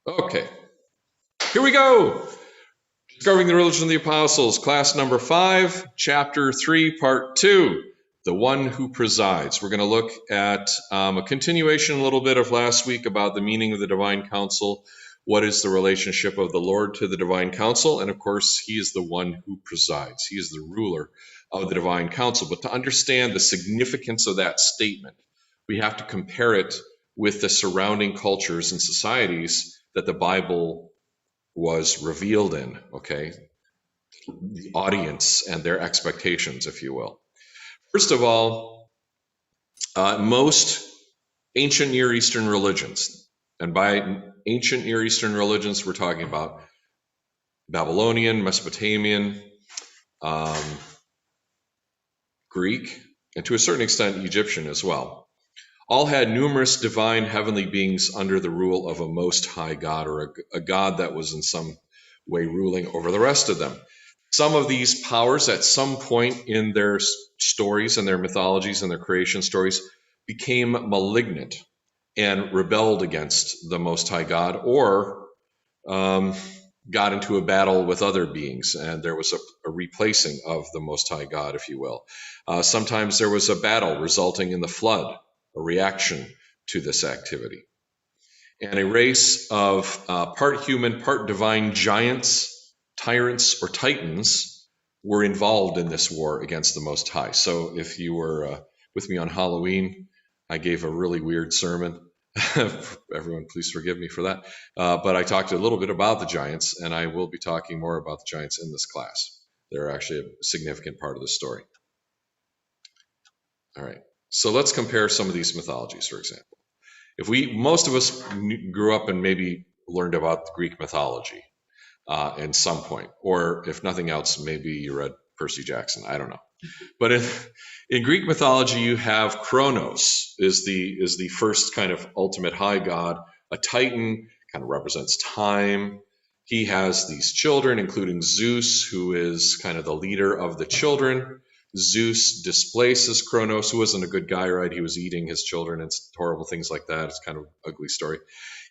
Okay, here we go. Discovering the Religion of the Apostles, class number 5, chapter 3, part 2, the one who presides. We're going to look at a continuation a little bit of last week about the meaning of the Divine Counsel. What is the relationship of the Lord to the Divine Counsel? And of course, he is the one who presides. He is the ruler of the Divine Counsel. But to understand the significance of that statement, we have to compare it with the surrounding cultures and societies that the Bible was revealed in, okay? The audience and their expectations, if you will. First of all, most ancient Near Eastern religions, and by ancient Near Eastern religions, we're talking about Babylonian, Mesopotamian, Greek, and to a certain extent Egyptian as well, all had numerous divine heavenly beings under the rule of a most high God, or a God that was in some way ruling over the rest of them. Some of these powers at some point in their stories and their mythologies and their creation stories became malignant and rebelled against the Most High God, or got into a battle with other beings, and there was a replacing of the Most High God, if you will. Sometimes there was a battle resulting in the flood, a reaction to this activity. And a race of part human, part divine giants, tyrants, or titans were involved in this war against the Most High. So if you were with me on Halloween, I gave a really weird sermon. Everyone, please forgive me for that. But I talked a little bit about the giants, and I will be talking more about the giants in this class. They're actually a significant part of the story. All right. So let's compare some of these mythologies, for example. Most of us grew up and maybe learned about Greek mythology in some point, or if nothing else, maybe you read Percy Jackson. I don't know. But in Greek mythology, you have Kronos is the first kind of ultimate high god. A Titan kind of represents time. He has these children, including Zeus, who is kind of the leader of the children. Zeus displaces Kronos, who wasn't a good guy, right? He was eating his children and horrible things like that. It's kind of an ugly story.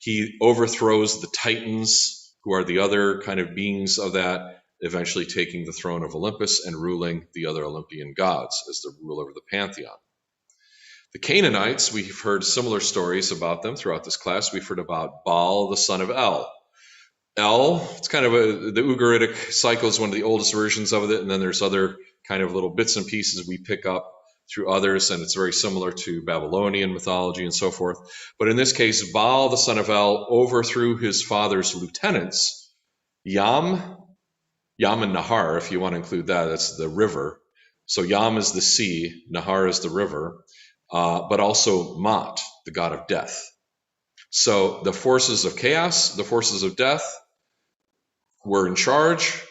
He overthrows the Titans, who are the other kind of beings of that, eventually taking the throne of Olympus and ruling the other Olympian gods as the ruler of the pantheon. The Canaanites, we've heard similar stories about them throughout this class. We've heard about Baal, the son of El. El, it's kind of the Ugaritic cycle is one of the oldest versions of it, and then there's other kind of little bits and pieces we pick up through others, and it's very similar to Babylonian mythology and so forth. But in this case, Baal, the son of El, overthrew his father's lieutenants, Yam and Nahar, if you want to include that, that's the river. So Yam is the sea, Nahar is the river, but also Mat, the god of death. So the forces of chaos, the forces of death, were in charge.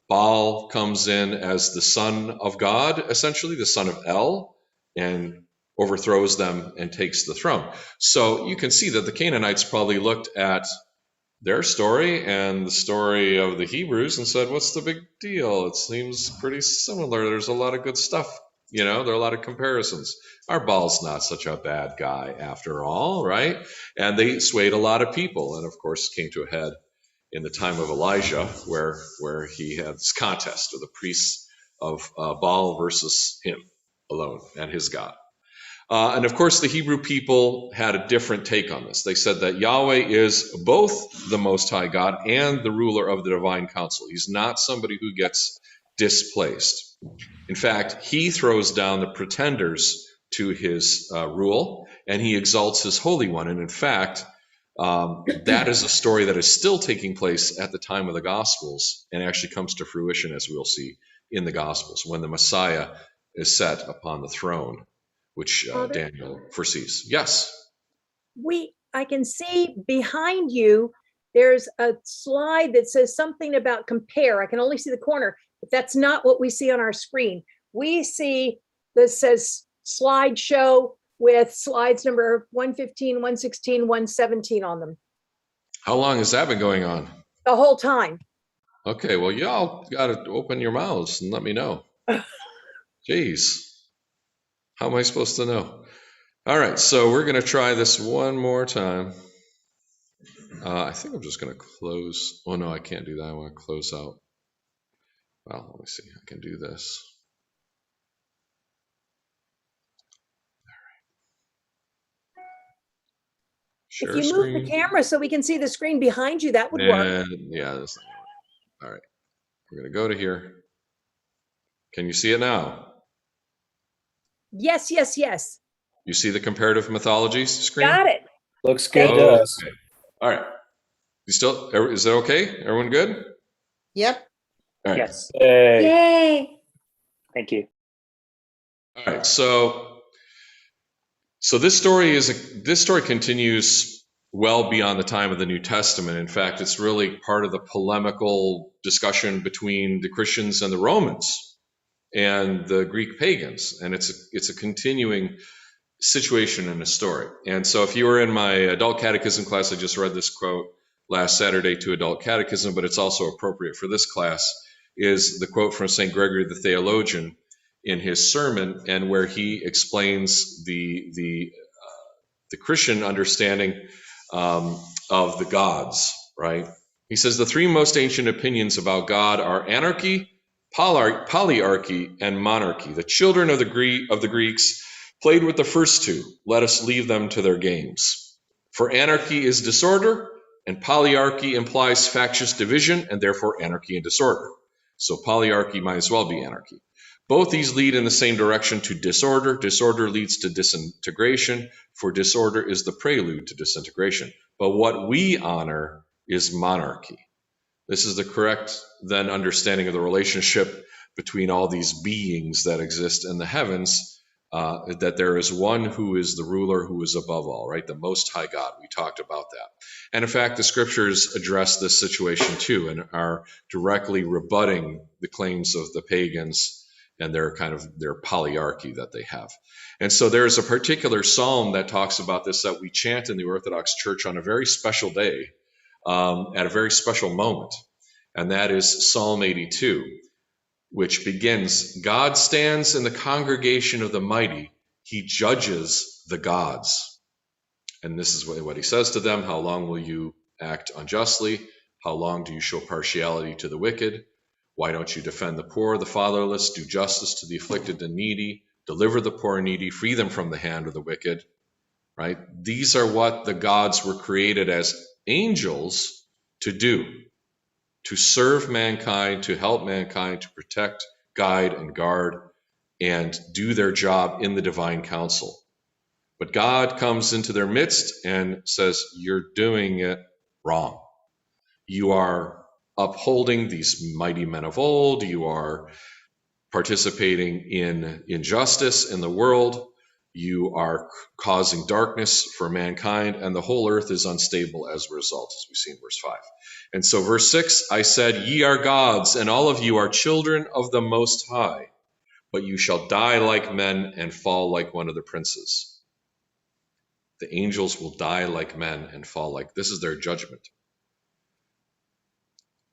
Baal comes in as the son of God, essentially, the son of El, and overthrows them and takes the throne. So you can see that the Canaanites probably looked at their story and the story of the Hebrews and said, what's the big deal? It seems pretty similar. There's a lot of good stuff. There are a lot of comparisons. Our Baal's not such a bad guy after all, right? And they swayed a lot of people, and of course came to a head in the time of Elijah, where he had this contest of the priests of Baal versus him alone and his God. And of course, the Hebrew people had a different take on this. They said that Yahweh is both the Most High God and the ruler of the Divine Counsel. He's not somebody who gets displaced. In fact, he throws down the pretenders to his rule, and he exalts his Holy One. And in fact, that is a story that is still taking place at the time of the Gospels and actually comes to fruition, as we'll see in the Gospels, when the Messiah is set upon the throne, which Daniel foresees. Yes? I can see behind you, there's a slide that says something about compare. I can only see the corner, but that's not what we see on our screen. We see this says slideshow with slides number 115, 116, 117 on them. How long has that been going on? The whole time. Okay, well, y'all got to open your mouths and let me know. Jeez. How am I supposed to know? All right, so we're going to try this one more time. I think I'm just going to close. Oh, no, I can't do that. I want to close out. Well, let me see. I can do this. If Share you move the screen. camera so we can see the screen behind you, that would work. And yeah, that's not gonna work. All right. We're going to go to here. Can you see it now? Yes, yes, yes. You see the comparative mythologies screen? Got it. Looks good Thank to you. us. Okay. All right. You still, is that okay? Everyone good? Yep. All right. Yes. Yay. Yay. Thank you. All right. So this story continues well beyond the time of the New Testament. In fact, it's really part of the polemical discussion between the Christians and the Romans and the Greek pagans, and it's a continuing situation in a story. And so if you were in my adult catechism class, I just read this quote last Saturday to adult catechism, but it's also appropriate for this class, is the quote from St. Gregory the Theologian in his sermon, and where he explains the Christian understanding of the gods, right? He says the three most ancient opinions about God are anarchy, polyarchy, and monarchy. The children of the Greeks played with the first two. Let us leave them to their games. For anarchy is disorder, and polyarchy implies factious division, and therefore anarchy and disorder. So polyarchy might as well be anarchy. Both these lead in the same direction to disorder. Disorder leads to disintegration, for disorder is the prelude to disintegration. But what we honor is monarchy. This is the correct then understanding of the relationship between all these beings that exist in the heavens, that there is one who is the ruler, who is above all, right? The Most High God. We talked about that. And in fact, the scriptures address this situation too and are directly rebutting the claims of the pagans and their polyarchy that they have. And so there's a particular psalm that talks about this that we chant in the Orthodox Church on a very special day, at a very special moment. And that is Psalm 82, which begins, God stands in the congregation of the mighty. He judges the gods. And this is what he says to them. How long will you act unjustly? How long do you show partiality to the wicked? Why don't you defend the poor, the fatherless, do justice to the afflicted and needy, deliver the poor and needy, free them from the hand of the wicked, right? These are what the gods were created as angels to do, to serve mankind, to help mankind, to protect, guide, and guard, and do their job in the divine counsel. But God comes into their midst and says, you're doing it wrong. You are upholding these mighty men of old. You are participating in injustice in the world. You are causing darkness for mankind, and the whole earth is unstable as a result, as we see in verse 5. And so verse 6, I said, ye are gods, and all of you are children of the Most High, but you shall die like men and fall like one of the princes. The angels will die like men and fall like, this is their judgment.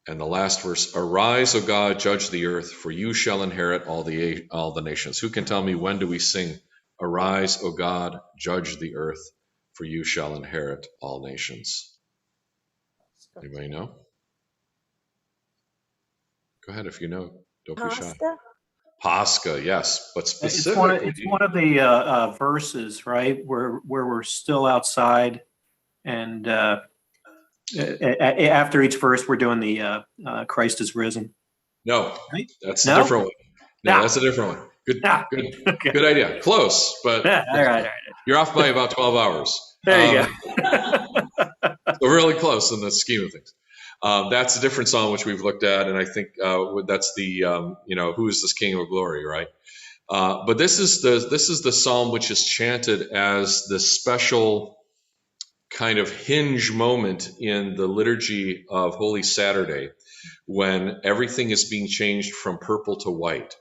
And the last verse, arise, O God, judge the earth, for you shall inherit all the nations. Who can tell me, when do we sing, arise, O God, judge the earth, for you shall inherit all nations? Anybody know? Go ahead if you know. Don't be shy. Pasta? Pascha, yes, but specifically. It's one of the verses, right, where we're still outside, and after each verse, we're doing the Christ is risen. No, Right? that's No? a different one. No, No. that's a different one. Good, Ah, good, okay. good idea. Close, but Yeah, all right. you're off by about 12 hours. There you go. So really close in the scheme of things. That's a different psalm which we've looked at, and I think that's the who is this King of Glory, right? But this is the psalm which is chanted as the special kind of hinge moment in the liturgy of Holy Saturday, when everything is being changed from purple to white,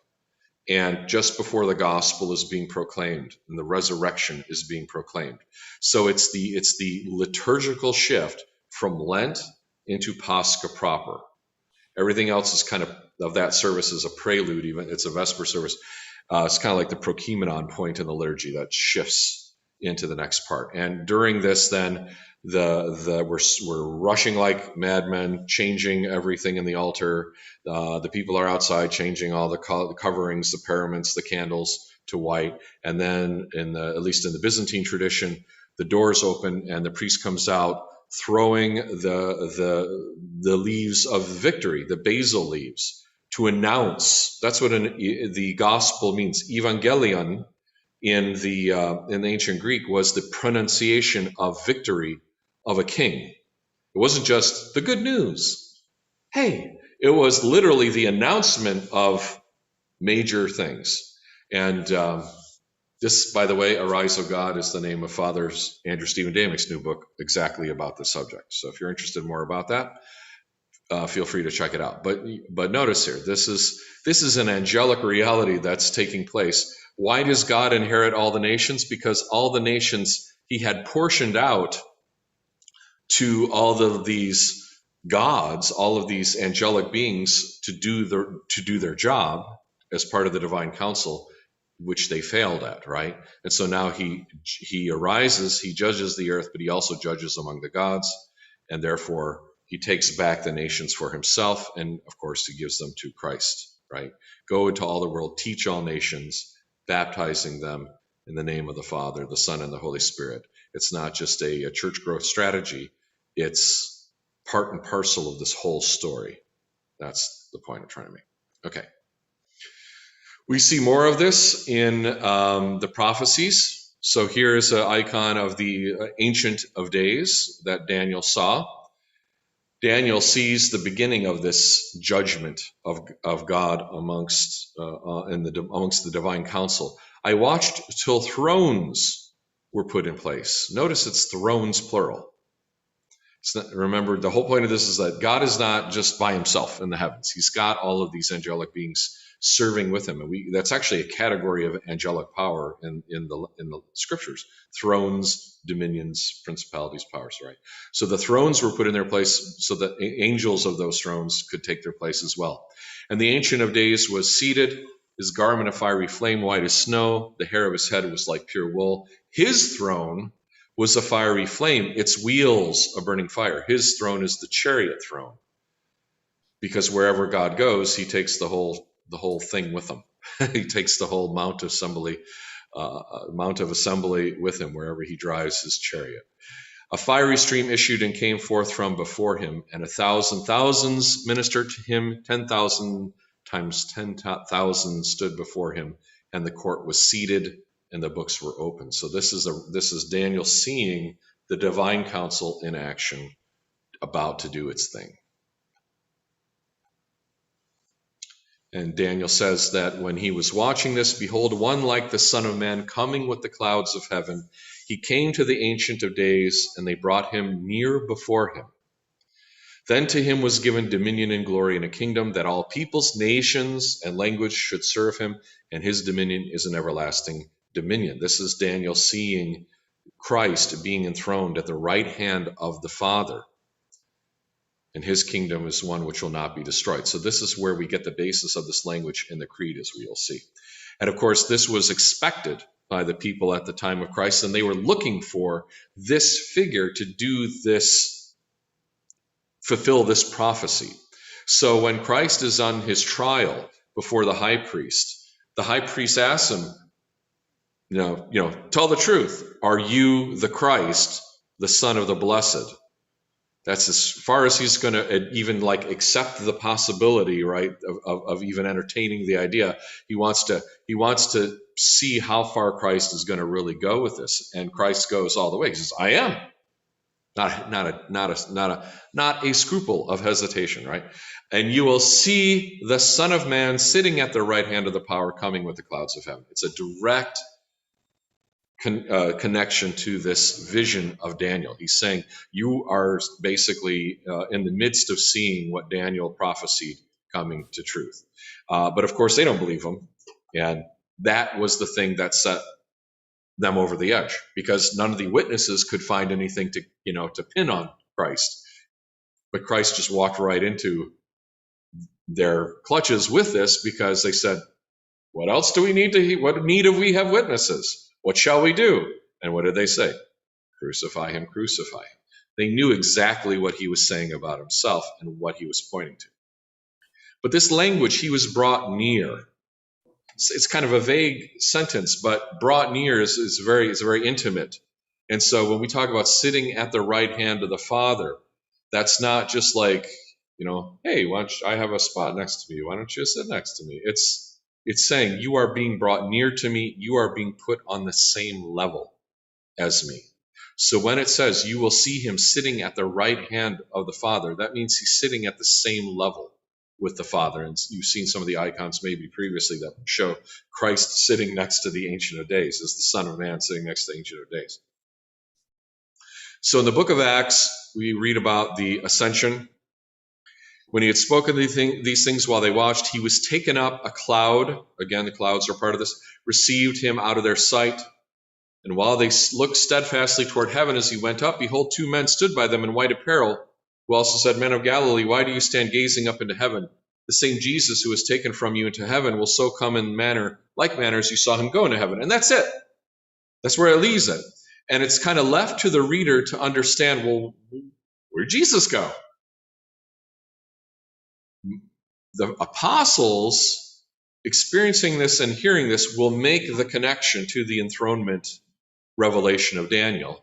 and just before the gospel is being proclaimed and the resurrection is being proclaimed. So it's the liturgical shift from Lent into Pascha proper. Everything else is kind of that service is a prelude, even it's a Vesper service. It's kind of like the prokimenon point in the liturgy that shifts into the next part. And during this, then we're rushing like madmen, changing everything in the altar. The people are outside changing all the coverings, the paraments, the candles to white. And then, at least in the Byzantine tradition, the doors open and the priest comes out throwing the leaves of victory, the basil leaves, to announce. That's what the gospel means. Evangelion in the ancient Greek was the pronunciation of victory of a king. It wasn't just the good news. Hey, it was literally the announcement of major things. And this, by the way, Arise, O God, is the name of Father Andrew Stephen Damick's new book exactly about this subject. So if you're interested more about that, feel free to check it out. But notice here, this is an angelic reality that's taking place. Why does God inherit all the nations? Because all the nations he had portioned out to all of these gods, all of these angelic beings to do their job as part of the Divine Counsel, which they failed at, right? And so now he arises, he judges the earth, but he also judges among the gods, and therefore he takes back the nations for himself, and of course he gives them to Christ, right? Go into all the world, teach all nations, baptizing them in the name of the Father, the Son, and the Holy Spirit. It's not just a church growth strategy, it's part and parcel of this whole story. That's the point I'm trying to make. Okay. We see more of this in the prophecies. So here is an icon of the Ancient of Days that Daniel saw. Daniel sees the beginning of this judgment of God amongst the Divine Counsel. I watched till thrones were put in place. Notice it's thrones plural. Remember, the whole point of this is that God is not just by himself in the heavens. He's got all of these angelic beings serving with him, and that's actually a category of angelic power in the scriptures: thrones, dominions, principalities, powers. Right. So the thrones were put in their place so that angels of those thrones could take their place as well. And the Ancient of Days was seated, his garment a fiery flame, white as snow. The hair of his head was like pure wool. His throne was a fiery flame, its wheels a burning fire. His throne is the chariot throne, because wherever God goes, he takes the whole thing with him. He takes the whole mount of assembly with him wherever he drives his chariot. A fiery stream issued and came forth from before him, and 1,000 thousands ministered to him. 10,000 times 10,000 stood before him, and the court was seated, and the books were opened. So this is Daniel seeing the Divine Counsel in action, about to do its thing. And Daniel says that when he was watching this, behold, one like the Son of Man coming with the clouds of heaven. He came to the Ancient of Days, and they brought him near before him. Then to him was given dominion and glory and a kingdom, that all peoples, nations, and language should serve him, and his dominion is an everlasting dominion. This is Daniel seeing Christ being enthroned at the right hand of the Father. And his kingdom is one which will not be destroyed. So this is where we get the basis of this language in the creed, as we will see. And of course, this was expected by the people at the time of Christ, and they were looking for this figure to do this, fulfill this prophecy. So when Christ is on his trial before the high priest asks him, tell the truth. Are you the Christ, the Son of the Blessed? That's as far as he's going to even accept the possibility, right, of even entertaining the idea. He wants to see how far Christ is going to really go with this, and Christ goes all the way. He says, "I am." Not a scruple of hesitation, right? And you will see the Son of Man sitting at the right hand of the power, coming with the clouds of heaven. It's a direct connection to this vision of Daniel. He's saying you are basically in the midst of seeing what Daniel prophesied coming to truth. But of course, they don't believe him. And that was the thing that set them over the edge, because none of the witnesses could find anything to pin on Christ. But Christ just walked right into their clutches with this, because they said, what else do we need to hear? What need have we have witnesses? What shall we do? And what did they say? Crucify him, crucify him. They knew exactly what he was saying about himself and what he was pointing to. But this language, he was brought near. It's kind of a vague sentence, but brought near is very intimate. And so when we talk about sitting at the right hand of the Father, that's not just like, hey, I have a spot next to me. Why don't you sit next to me? It's saying you are being brought near to me. You are being put on the same level as me. So when it says you will see him sitting at the right hand of the Father, that means he's sitting at the same level with the Father. And you've seen some of the icons maybe previously that show Christ sitting next to the Ancient of Days, as the Son of Man sitting next to the Ancient of Days. So in the book of Acts, we read about the ascension. When he had spoken these things while they watched, he was taken up. A cloud, again, the clouds are part of this, received him out of their sight. And while they looked steadfastly toward heaven as he went up, behold, two men stood by them in white apparel, who also said, Men of Galilee, why do you stand gazing up into heaven? The same Jesus who was taken from you into heaven will so come in like manner as you saw him go into heaven. And that's it. That's where it leaves it. And it's kind of left to the reader to understand, well, where'd Jesus go? The apostles experiencing this and hearing this will make the connection to the enthronement revelation of Daniel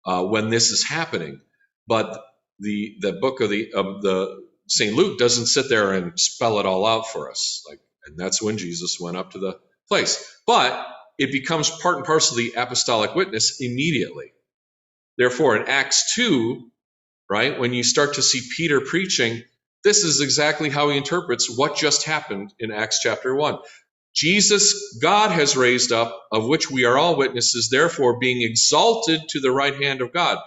when this is happening. But the book of the St. Luke doesn't sit there and spell it all out for us. And that's when Jesus went up to the place. But it becomes part and parcel of the apostolic witness immediately. Therefore, in Acts 2, right, when you start to see Peter preaching, this is exactly how he interprets what just happened in Acts chapter 1. Jesus, God has raised up, of which we are all witnesses, therefore being exalted to the right hand of God.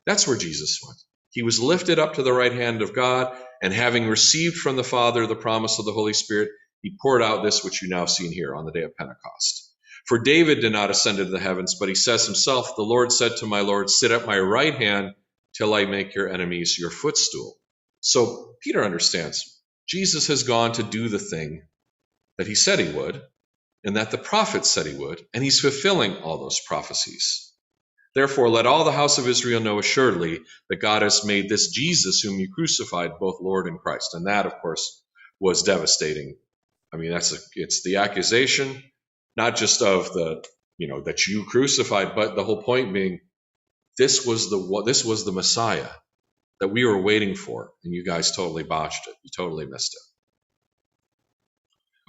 That's where Jesus went. He was lifted up to the right hand of God, and having received from the Father the promise of the Holy Spirit, he poured out this which you now see here on the day of Pentecost. For David did not ascend into the heavens, but he says himself, the Lord said to my Lord, sit at my right hand till I make your enemies your footstool. So Peter understands Jesus has gone to do the thing that he said he would, and that the prophets said he would, and he's fulfilling all those prophecies. Therefore, let all the house of Israel know assuredly that God has made this Jesus whom you crucified both Lord and Christ. And that, of course, was devastating. I mean, it's the accusation, not just of that you crucified, but the whole point being this was the Messiah that we were waiting for, and you guys totally botched it. You totally missed it.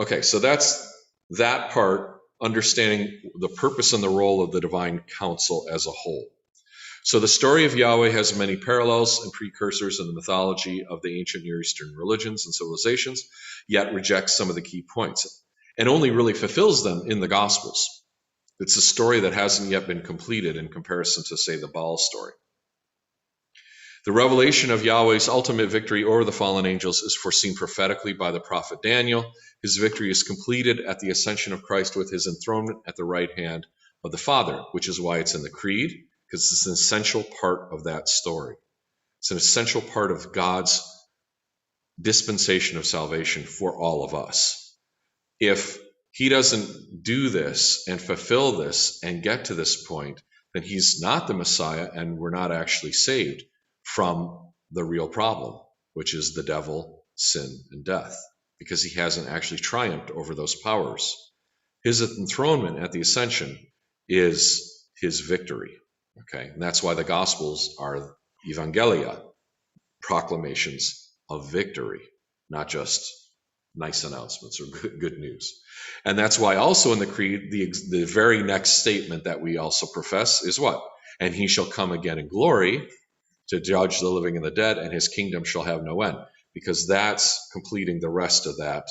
Okay, so that's that part, understanding the purpose and the role of the divine counsel as a whole. So the story of Yahweh has many parallels and precursors in the mythology of the ancient Near Eastern religions and civilizations, yet rejects some of the key points, and only really fulfills them in the Gospels. It's a story that hasn't yet been completed in comparison to, say, the Baal story. The revelation of Yahweh's ultimate victory over the fallen angels is foreseen prophetically by the prophet Daniel. His victory is completed at the ascension of Christ with his enthronement at the right hand of the Father, which is why it's in the Creed, because it's an essential part of that story. It's an essential part of God's dispensation of salvation for all of us. If he doesn't do this and fulfill this and get to this point, then he's not the Messiah, and we're not actually saved from the real problem, which is the devil, sin, and death, because he hasn't actually triumphed over those powers. His enthronement at the ascension is his victory. Okay, and that's why the Gospels are evangelia, proclamations of victory, not just nice announcements or good news. And that's why also in the Creed, the very next statement that we also profess is what? And he shall come again in glory to judge the living and the dead, and his kingdom shall have no end, because that's completing the rest of that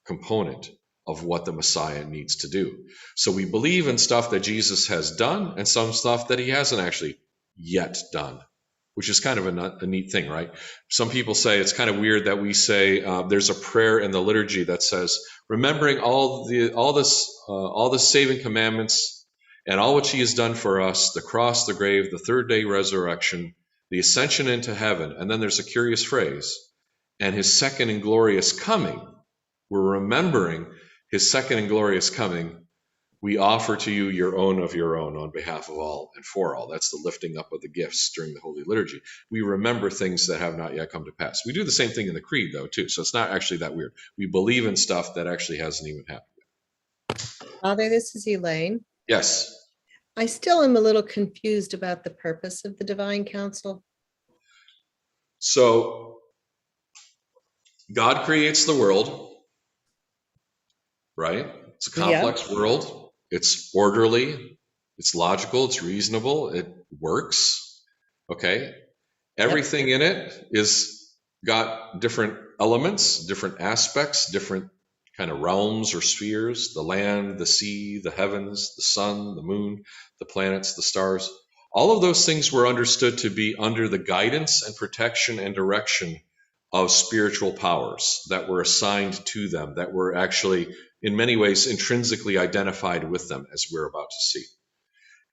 component of what the Messiah needs to do. So we believe in stuff that Jesus has done and some stuff that he hasn't actually yet done, which is kind of a neat thing, right? Some people say it's kind of weird that we say there's a prayer in the liturgy that says, remembering all the saving commandments and all which he has done for us, the cross, the grave, the third day resurrection, the ascension into heaven, and then there's a curious phrase, and his second and glorious coming. We're remembering his second and glorious coming We offer to you your own of your own on behalf of all and for all. That's the lifting up of the gifts during the Holy Liturgy. We remember things that have not yet come to pass. We do the same thing in the Creed, though, too. So it's not actually that weird. We believe in stuff that actually hasn't even happened yet. Father, this is Elaine. Yes. I still am a little confused about the purpose of the Divine Counsel. So God creates the world, right? It's a complex world. It's orderly. It's logical. It's reasonable. It works. Okay. Everything in it is got different elements, different aspects, different kind of realms or spheres, the land, the sea, the heavens, the sun, the moon, the planets, the stars. All of those things were understood to be under the guidance and protection and direction of spiritual powers that were assigned to them, that were actually in many ways intrinsically identified with them, as we're about to see.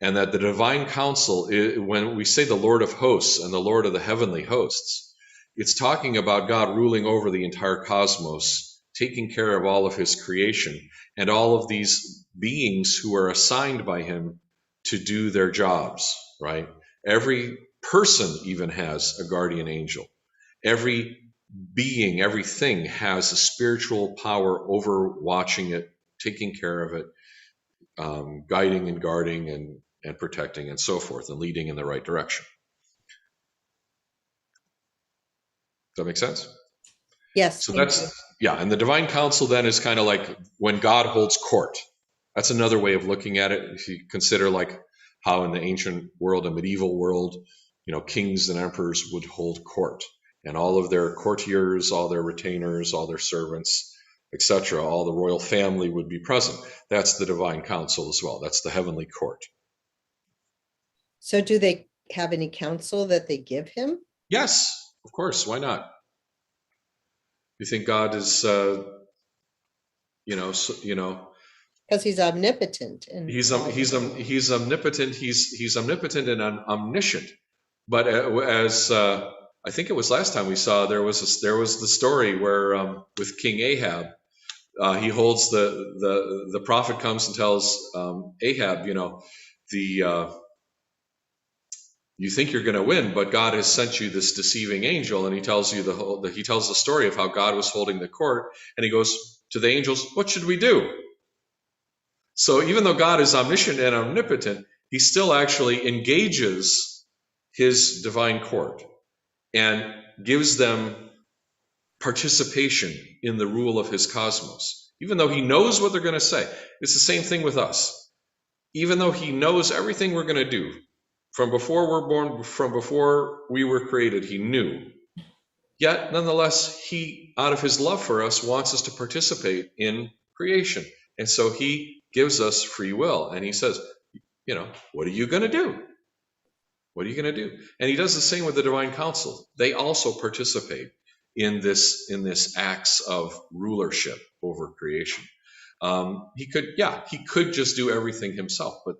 And that the divine counsel, when we say the Lord of hosts and the Lord of the heavenly hosts, it's talking about God ruling over the entire cosmos, taking care of all of his creation, and all of these beings who are assigned by him to do their jobs, right? Every person even has a guardian angel. Every being, everything has a spiritual power over watching it, taking care of it, guiding and guarding and protecting and so forth, and leading in the right direction. Does that make sense? Yes. So and the divine counsel then is kind of like when God holds court. That's another way of looking at it. If you consider like how in the ancient world, a medieval world, kings and emperors would hold court, and all of their courtiers, all their retainers, all their servants, etc., all the royal family would be present. That's the divine counsel as well. That's the heavenly court. So do they have any counsel that they give him? Yes, of course. Why not? You think God is, Because he's omnipotent and he's omnipotent. He's omnipotent and omniscient. But as I think it was last time we saw, there was the story where with King Ahab, he holds the prophet comes and tells Ahab, you think you're going to win, but God has sent you this deceiving angel, and he tells you he tells the story of how God was holding the court, and he goes to the angels, what should we do? So even though God is omniscient and omnipotent, he still actually engages his divine court and gives them participation in the rule of his cosmos, even though he knows what they're going to say. It's the same thing with us. Even though he knows everything we're going to do, from before we're born, from before we were created, he knew. Yet, nonetheless, he, out of his love for us, wants us to participate in creation. And so he gives us free will. And he says, what are you going to do? What are you going to do? And he does the same with the divine counsel. They also participate in this acts of rulership over creation. He could just do everything himself, but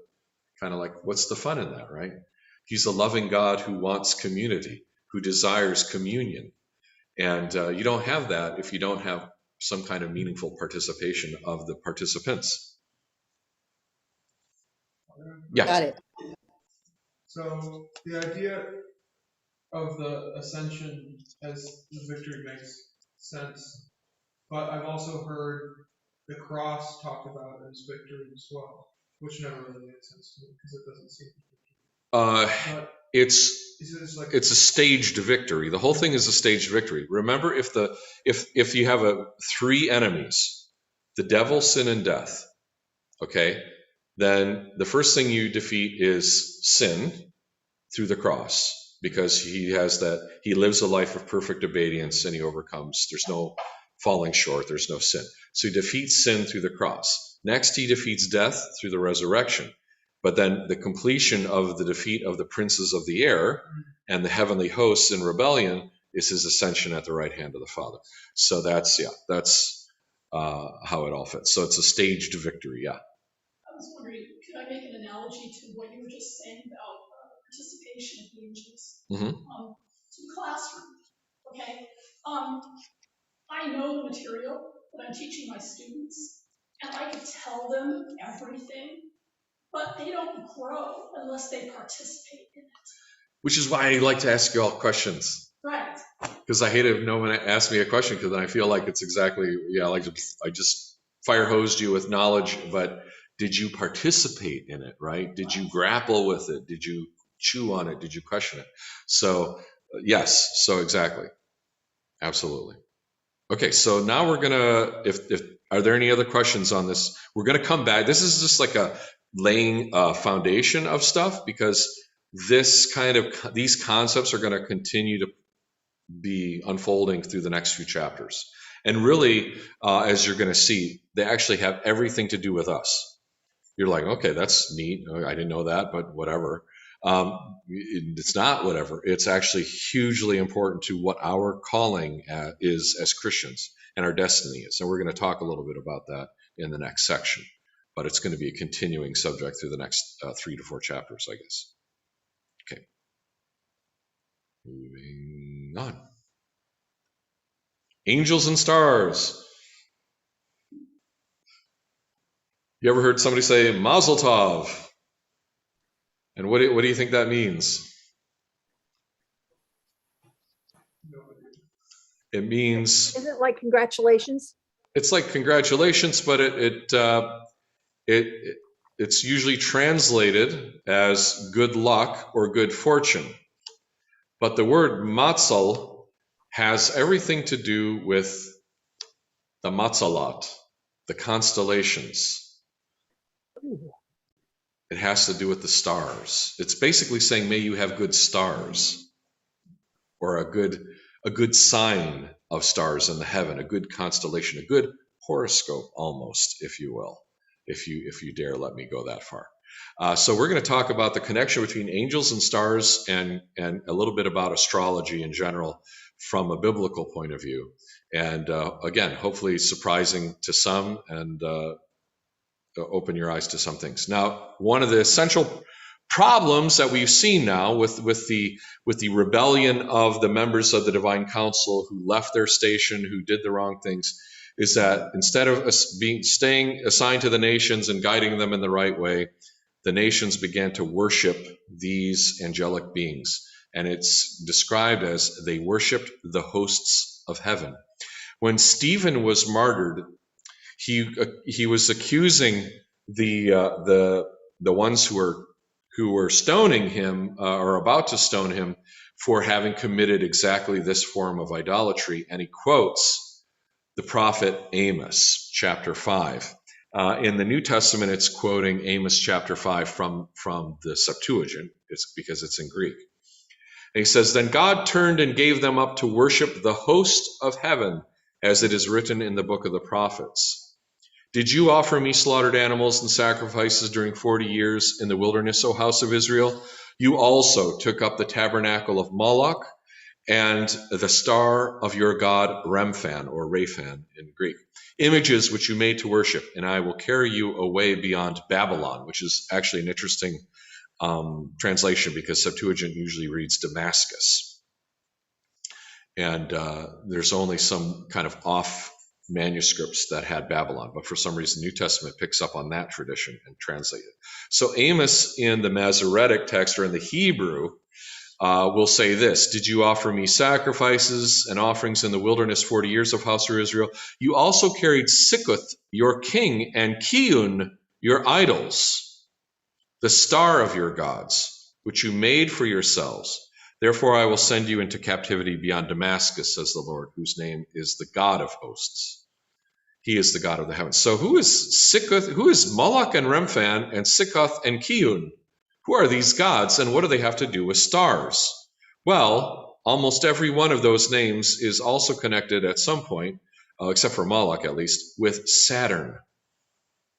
kind of like, what's the fun in that, right? He's a loving God who wants community, who desires communion. And you don't have that if you don't have some kind of meaningful participation of the participants. Yeah. Got it. So the idea of the ascension as the victory makes sense. But I've also heard the cross talked about as victory as well, which never really made sense to me because it doesn't seem to be. It's a staged victory. The whole thing is a staged victory. Remember, if you have three enemies, the devil, sin, and death, okay, then the first thing you defeat is sin through the cross, because he lives a life of perfect obedience and he overcomes. There's no falling short. There's no sin. So he defeats sin through the cross. Next, he defeats death through the resurrection. But then the completion of the defeat of the princes of the air and the heavenly hosts in rebellion is his ascension at the right hand of the Father. So that's how it all fits. So it's a staged victory, yeah. I was wondering, could I make an analogy to what you were just saying about participation of the angels? To the classroom, okay? I know the material that I'm teaching my students, and I could tell them everything, but they don't grow unless they participate in it. Which is why I like to ask you all questions. Right. Because I hate if no one asks me a question, because then I feel like it's exactly, I just fire hosed you with knowledge, but did you participate in it, right? Did you grapple with it? Did you chew on it? Did you question it? So yes, so exactly. Absolutely. Okay, so now we're gonna, if are there any other questions on this? We're gonna come back. This is just like a laying foundation of stuff, because these concepts are gonna continue to be unfolding through the next few chapters. And really, as you're gonna see, they actually have everything to do with us. You're like, okay, that's neat. I didn't know that, but whatever. It's not whatever. It's actually hugely important to what our calling is as Christians and our destiny is. And we're going to talk a little bit about that in the next section. But it's going to be a continuing subject through the next 3 to 4 chapters, I guess. Okay. Moving on. Angels and stars. You ever heard somebody say Mazel Tov? And what do you think that means? It means, Isn't it like congratulations? It's like congratulations, but it's usually translated as good luck or good fortune. But the word matzal has everything to do with the matzalat, the constellations. Ooh. It has to do with the stars. It's basically saying, may you have good stars, or a good sign of stars in the heaven, a good constellation, a good horoscope almost, if you will, if you dare let me go that far. So we're going to talk about the connection between angels and stars, and a little bit about astrology in general from a biblical point of view. And again, hopefully surprising to some, and open your eyes to some things. Now, one of the essential problems that we've seen now with the rebellion of the members of the Divine Council who left their station, who did the wrong things, is that instead of staying assigned to the nations and guiding them in the right way, the nations began to worship these angelic beings. And it's described as they worshiped the hosts of heaven. When Stephen was martyred, he was accusing the ones who were stoning him, or about to stone him, for having committed exactly this form of idolatry. And he quotes the prophet Amos, chapter 5. In the New Testament, it's quoting Amos chapter 5 from the Septuagint. It's because it's in Greek. And he says, then God turned and gave them up to worship the host of heaven, as it is written in the book of the prophets. Did you offer me slaughtered animals and sacrifices during 40 years in the wilderness, O house of Israel? You also took up the tabernacle of Moloch and the star of your god Remphan, or Raphan in Greek, images which you made to worship, and I will carry you away beyond Babylon, which is actually an interesting translation, because Septuagint usually reads Damascus. And there's only some kind of off manuscripts that had Babylon, but for some reason New Testament picks up on that tradition and translates it. So Amos in the Masoretic text, or in the Hebrew, will say this: did you offer me sacrifices and offerings in the wilderness 40 years, of house of Israel? You also carried Sikkuth, your king, and Kiyun, your idols, the star of your gods, which you made for yourselves. Therefore I will send you into captivity beyond Damascus, says the Lord, whose name is the God of hosts. He is the God of the heavens. So who is Sikkuth? Who is Moloch and Remphan and Sikkuth and Kiyun? Who are these gods, and what do they have to do with stars? Well, almost every one of those names is also connected at some point, except for Moloch at least, with Saturn,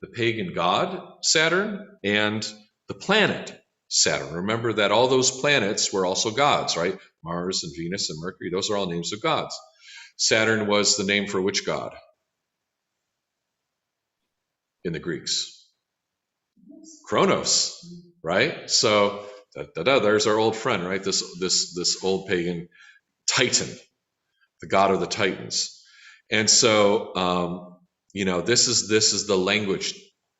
the pagan god Saturn, and the planet Saturn. Remember that all those planets were also gods, right? Mars and Venus and Mercury, those are all names of gods. Saturn was the name for which god in the Greeks? Kronos, right? So there's our old friend, right? This old pagan Titan, the god of the Titans. And so, this is the language.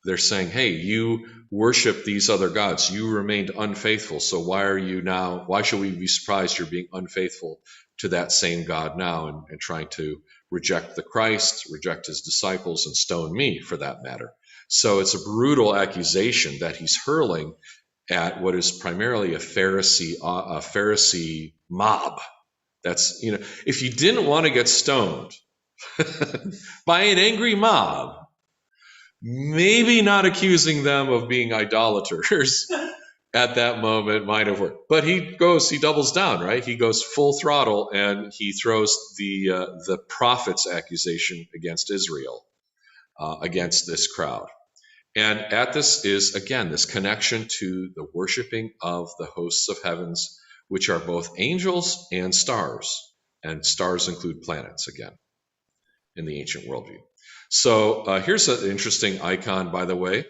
They're saying, hey, you worship these other gods. You remained unfaithful. So why should we be surprised you're being unfaithful to that same God now and trying to reject the Christ, reject his disciples, and stone me for that matter. So it's a brutal accusation that he's hurling at what is primarily a Pharisee mob. That's, if you didn't want to get stoned by an angry mob, maybe not accusing them of being idolaters at that moment might have worked. But he doubles down, right? He goes full throttle and he throws the prophet's accusation against Israel, against this crowd. And at this is, again, this connection to the worshiping of the hosts of heavens, which are both angels and stars. And stars include planets, again, in the ancient worldview. So here's an interesting icon, by the way.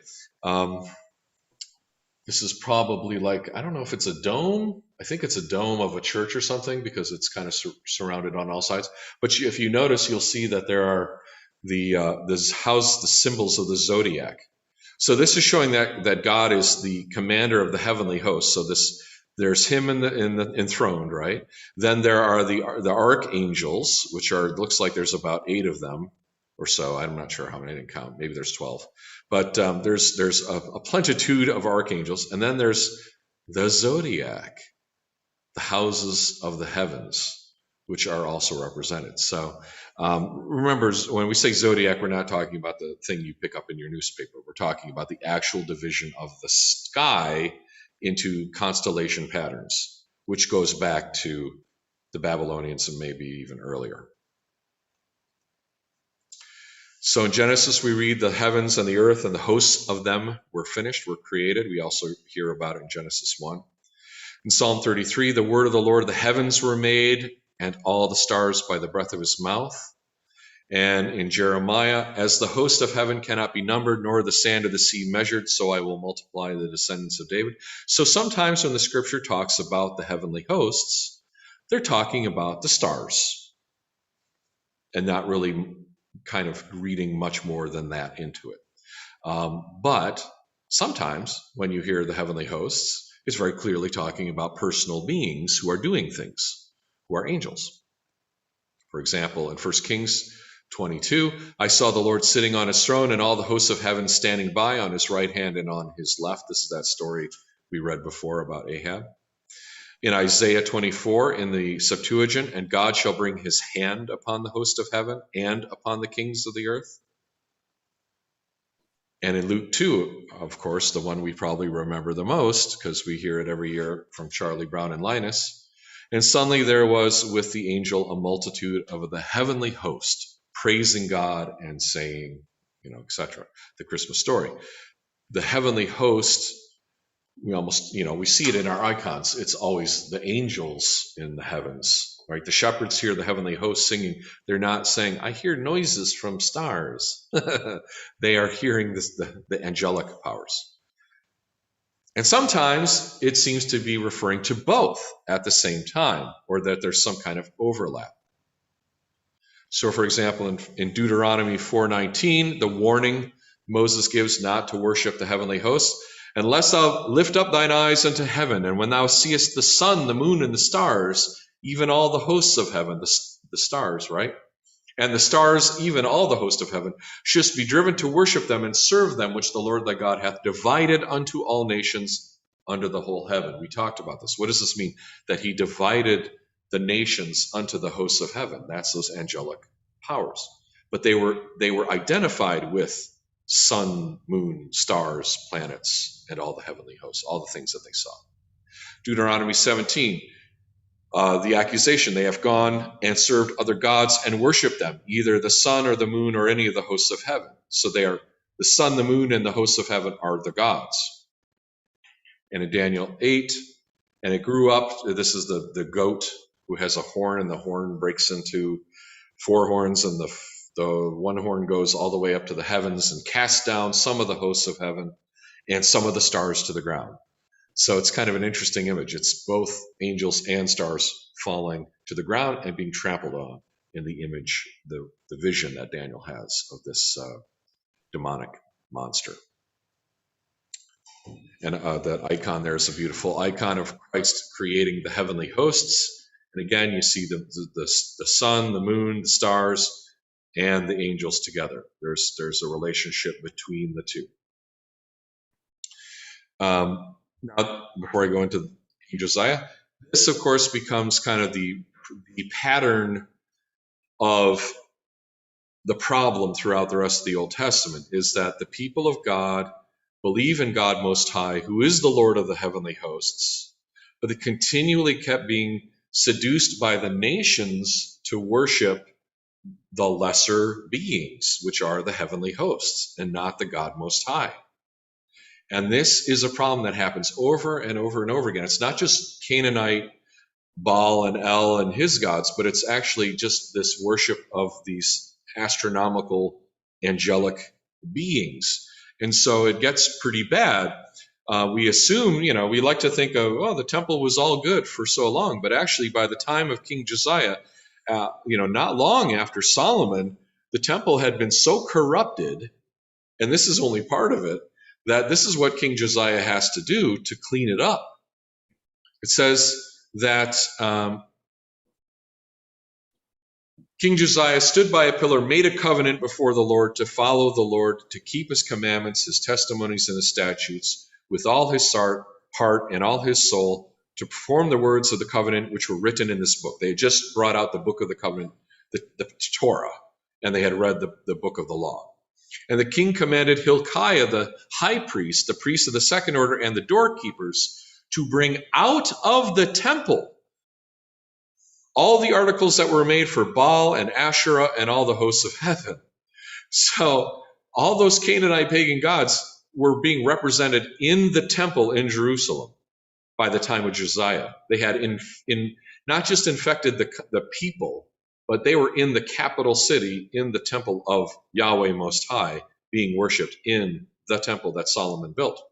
This is probably like, I don't know if it's a dome. I think it's a dome of a church or something because it's kind of surrounded on all sides. But if you notice, you'll see that there are the symbols of the Zodiac. So this is showing that God is the commander of the heavenly host. So there's him enthroned, right? Then there are the archangels, which looks like there's about 8 of them or so. I'm not sure how many, I didn't count. Maybe there's 12. But there's a plenitude of archangels. And then there's the Zodiac, the houses of the heavens, which are also represented. So remember, when we say Zodiac, we're not talking about the thing you pick up in your newspaper. We're talking about the actual division of the sky into constellation patterns, which goes back to the Babylonians and maybe even earlier. So in Genesis, we read the heavens and the earth and the hosts of them were finished, were created. We also hear about it in Genesis 1. In Psalm 33, the word of the Lord, the heavens were made, and all the stars by the breath of his mouth. And in Jeremiah, as the host of heaven cannot be numbered, nor the sand of the sea measured, so I will multiply the descendants of David. So sometimes when the scripture talks about the heavenly hosts, they're talking about the stars and not really kind of reading much more than that into it. But sometimes when you hear the heavenly hosts, it's very clearly talking about personal beings who are doing things, who are angels. For example, in 1 Kings 22, I saw the Lord sitting on his throne and all the hosts of heaven standing by on his right hand and on his left. This is that story we read before about Ahab. In Isaiah 24, in the Septuagint, and God shall bring his hand upon the host of heaven and upon the kings of the earth. And in Luke 2, of course, the one we probably remember the most because we hear it every year from Charlie Brown and Linus. And suddenly there was with the angel a multitude of the heavenly host, praising God and saying, etc. The Christmas story. The heavenly host, we see it in our icons. It's always the angels in the heavens, right? The shepherds hear the heavenly host singing. They're not saying, I hear noises from stars. They are hearing the angelic powers. And sometimes it seems to be referring to both at the same time, or that there's some kind of overlap. So, for example, in Deuteronomy 4:19, the warning Moses gives not to worship the heavenly hosts, unless thou lift up thine eyes unto heaven, and when thou seest the sun, the moon, and the stars, even all the hosts of heaven, the stars, right? And the stars, even all the host of heaven, shouldst be driven to worship them and serve them, which the Lord thy God hath divided unto all nations under the whole heaven. We talked about this. What does this mean? That he divided the nations unto the hosts of heaven. That's those angelic powers. But they were identified with sun, moon, stars, planets, and all the heavenly hosts, all the things that they saw. Deuteronomy 17, the accusation, they have gone and served other gods and worshiped them, either the sun or the moon or any of the hosts of heaven. So they are the sun, the moon, and the hosts of heaven are the gods. And in Daniel 8, and it grew up, this is the goat who has a horn, and the horn breaks into 4 horns, and the one horn goes all the way up to the heavens and casts down some of the hosts of heaven and some of the stars to the ground. So it's kind of an interesting image. It's both angels and stars falling to the ground and being trampled on in the image, the vision that Daniel has of this demonic monster. And that icon there is a beautiful icon of Christ creating the heavenly hosts. And again, you see the sun, the moon, the stars, and the angels together. There's a relationship between the two. Now, before I go into King Josiah, this, of course, becomes kind of the pattern of the problem throughout the rest of the Old Testament, is that the people of God believe in God Most High, who is the Lord of the heavenly hosts, but they continually kept being seduced by the nations to worship the lesser beings, which are the heavenly hosts, and not the God Most High. And this is a problem that happens over and over and over again. It's not just Canaanite Baal and El and his gods, but it's actually just this worship of these astronomical angelic beings. And so it gets pretty bad. We assume, we like to think of, the temple was all good for so long, but actually by the time of King Josiah, not long after Solomon, the temple had been so corrupted, and this is only part of it, that this is what King Josiah has to do to clean it up. It says that King Josiah stood by a pillar, made a covenant before the Lord to follow the Lord, to keep his commandments, his testimonies, and his statutes with all his heart and all his soul, to perform the words of the covenant which were written in this book. They had just brought out the book of the covenant, the Torah, and they had read the book of the law. And the king commanded Hilkiah, the high priest, the priest of the second order, and the doorkeepers to bring out of the temple all the articles that were made for Baal and Asherah and all the hosts of heaven. So all those Canaanite pagan gods were being represented in the temple in Jerusalem by the time of Josiah. They had not just infected the people, but they were in the capital city, in the temple of Yahweh Most High, being worshipped in the temple that Solomon built.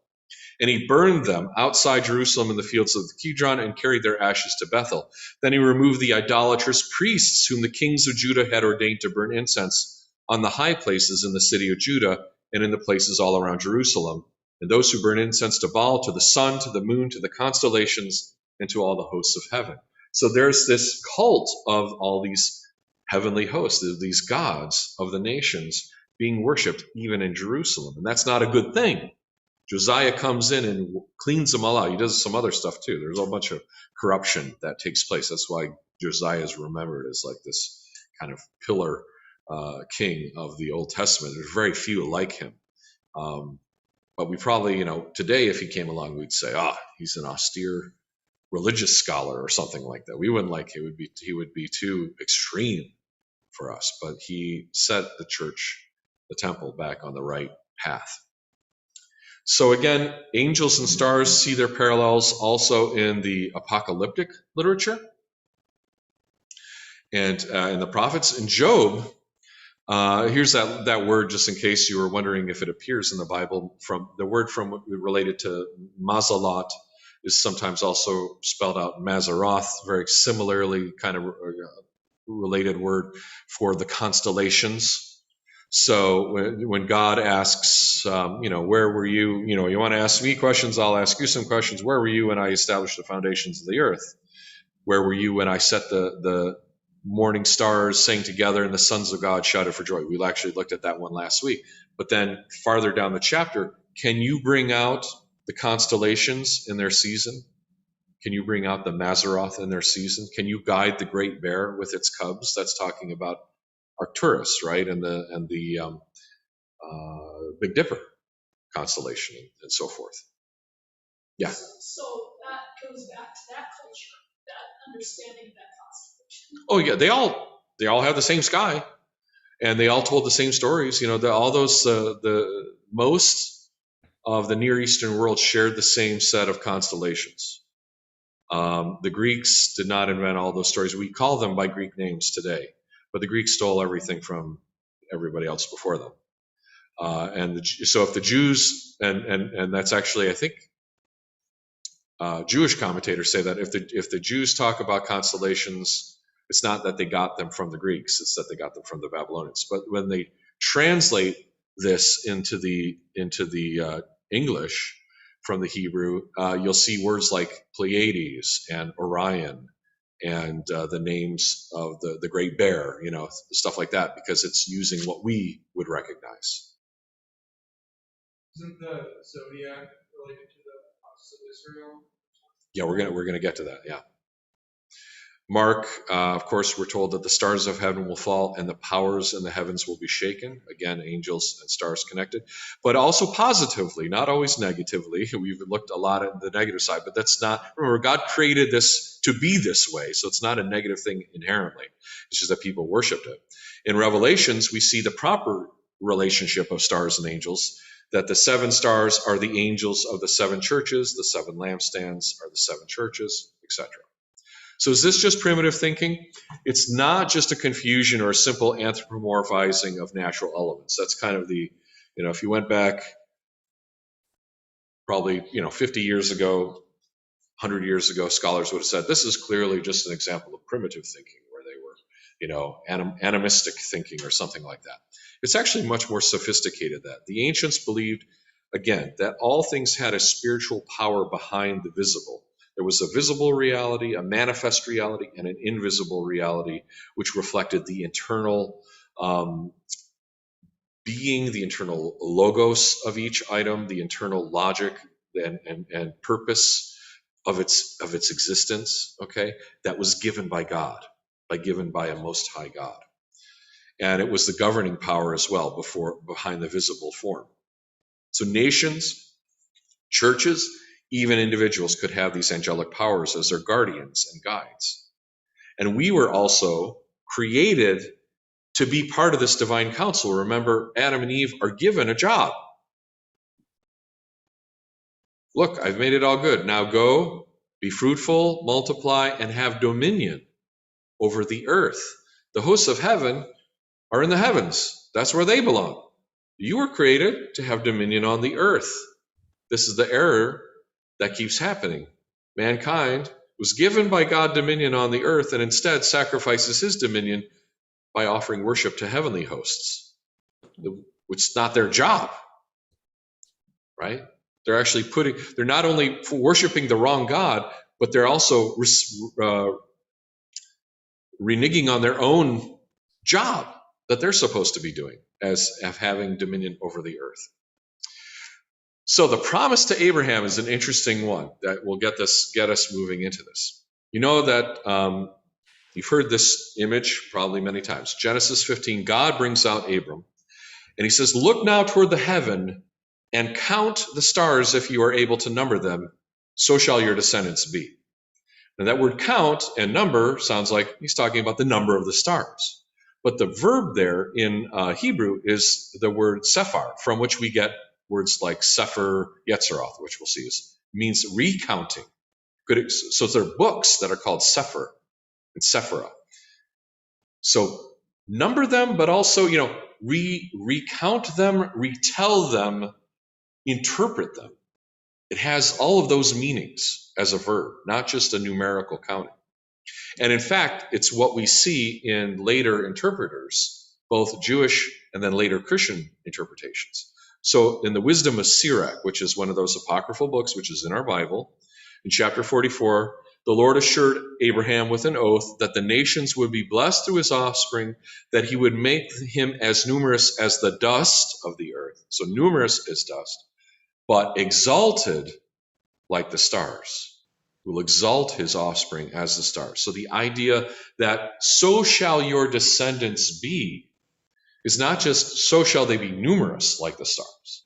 And he burned them outside Jerusalem in the fields of the Kidron and carried their ashes to Bethel. Then he removed the idolatrous priests whom the kings of Judah had ordained to burn incense on the high places in the city of Judah and in the places all around Jerusalem, and those who burn incense to Baal, to the sun, to the moon, to the constellations, and to all the hosts of heaven. So there's this cult of all these heavenly hosts, these gods of the nations being worshipped even in Jerusalem. And that's not a good thing. Josiah comes in and cleans them all out. He does some other stuff too. There's a whole bunch of corruption that takes place. That's why Josiah is remembered as like this kind of pillar king of the Old Testament. There's very few like him. But we probably, today if he came along, we'd say, he's an austere religious scholar or something like that. We wouldn't like it. He would be too extreme for us. But he set the church, the temple, back on the right path. So again, angels and stars see their parallels also in the apocalyptic literature and in the prophets. In Job, here's that word, just in case you were wondering if it appears in the Bible. From the word related to Mazalot is sometimes also spelled out Mazaroth, very similarly kind of related word for the constellations. So when God asks, where were you? You want to ask me questions, I'll ask you some questions. Where were you when I established the foundations of the earth? Where were you when I set the morning stars sang together and the sons of God shouted for joy? We actually looked at that one last week. But then farther down the chapter, can you bring out the constellations in their season? Can you bring out the Mazaroth in their season? Can you guide the great bear with its cubs? That's talking about Arcturus, right? And the Big Dipper constellation and so forth. Yeah. So that goes back to that culture, that understanding of that constellation. Oh yeah, they all have the same sky, and they all told the same stories. All those the most of the Near Eastern world shared the same set of constellations. The Greeks did not invent all those stories. We call them by Greek names today, but the Greeks stole everything from everybody else before them. So if the Jews, and that's actually, I think, Jewish commentators say that if the Jews talk about constellations, It's not that they got them from the Greeks, it's that they got them from the Babylonians. But when they translate this into the English from the Hebrew, you'll see words like Pleiades and Orion and the names of the Great Bear, stuff like that, because it's using what we would recognize. Isn't the Zodiac related to the house of Israel? Yeah, we're gonna get to that. Yeah. Mark, of course, we're told that the stars of heaven will fall and the powers in the heavens will be shaken. Again, angels and stars connected, but also positively, not always negatively. We've looked a lot at the negative side, but that's not, remember, God created this to be this way, so it's not a negative thing inherently. It's just that people worshiped it. In Revelations, we see the proper relationship of stars and angels, that the 7 stars are the angels of the 7 churches, the 7 lampstands are the 7 churches, etc. So is this just primitive thinking? It's not just a confusion or a simple anthropomorphizing of natural elements. That's kind of the, if you went back probably, 50 years ago, 100 years ago, scholars would have said, this is clearly just an example of primitive thinking where they were, animistic thinking or something like that. It's actually much more sophisticated than that. The ancients believed, again, that all things had a spiritual power behind the visible. There was a visible reality, a manifest reality, and an invisible reality, which reflected the internal being, the internal logos of each item, the internal logic and purpose of its existence. Okay, that was given by God, given by a Most High God, and it was the governing power as well behind the visible form. So nations, churches, even individuals could have these angelic powers as their guardians and guides. And we were also created to be part of this divine counsel. Remember, Adam and Eve are given a job. Look, I've made it all good. Now go, be fruitful, multiply, and have dominion over the earth. The hosts of heaven are in the heavens. That's where they belong. You were created to have dominion on the earth. This is the error that keeps happening. Mankind was given by God dominion on the earth and instead sacrifices his dominion by offering worship to heavenly hosts, which is not their job, right? They're actually they're not only worshiping the wrong God, but they're also reneging on their own job that they're supposed to be doing as having dominion over the earth. So the promise to Abraham is an interesting one that will get us moving into this. You know that you've heard this image probably many times. Genesis 15, God brings out Abram, and he says, look now toward the heaven and count the stars if you are able to number them, so shall your descendants be. And that word count and number sounds like he's talking about the number of the stars. But the verb there in Hebrew is the word sephar, from which we get words like Sefer Yetzeroth, which we'll see means recounting. So there are books that are called Sefer and Sephira. So number them, but also, recount them, retell them, interpret them. It has all of those meanings as a verb, not just a numerical counting. And in fact, it's what we see in later interpreters, both Jewish and then later Christian interpretations. So in the Wisdom of Sirach, which is one of those apocryphal books, which is in our Bible, in chapter 44, the Lord assured Abraham with an oath that the nations would be blessed through his offspring, that he would make him as numerous as the dust of the earth. So numerous as dust, but exalted like the stars. Will exalt his offspring as the stars. So the idea that so shall your descendants be is not just so shall they be numerous like the stars.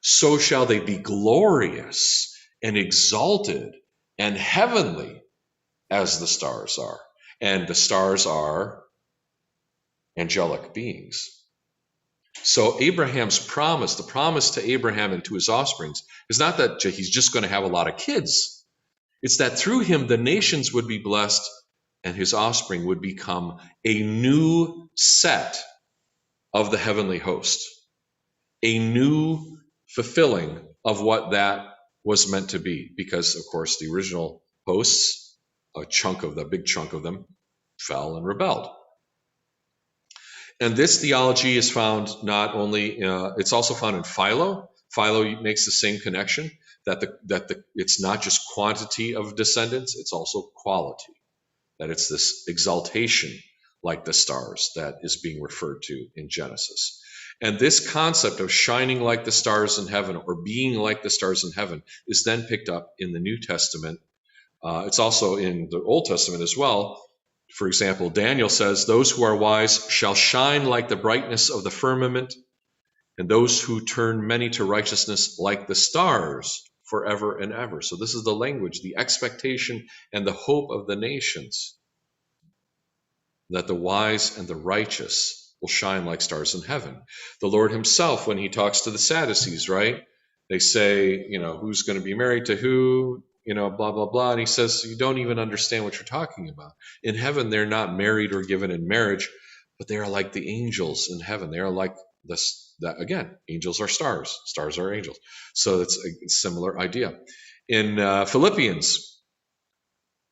So shall they be glorious and exalted and heavenly as the stars are. And the stars are angelic beings. So Abraham's promise, the promise to Abraham and to his offsprings, is not that he's just going to have a lot of kids. It's that through him the nations would be blessed and his offspring would become a new set of the heavenly host, a new fulfilling of what that was meant to be. Because, of course, the original hosts, big chunk of them, fell and rebelled. And this theology is found not only, it's also found in Philo. Philo makes the same connection, that it's not just quantity of descendants, it's also quality, that it's this exaltation like the stars that is being referred to in Genesis. And this concept of shining like the stars in heaven, or being like the stars in heaven, is then picked up in the New Testament. It's also in the Old Testament as well. For example, Daniel says, "Those who are wise shall shine like the brightness of the firmament, and those who turn many to righteousness like the stars forever and ever." So this is the language, the expectation and the hope of the nations, that the wise and the righteous will shine like stars in heaven. The Lord himself, when he talks to the Sadducees, right? They say, who's going to be married to who, blah, blah, blah. And he says, you don't even understand what you're talking about. In heaven, they're not married or given in marriage, but they are like the angels in heaven. They are like again, angels are stars, stars are angels. So it's a similar idea. In Philippians,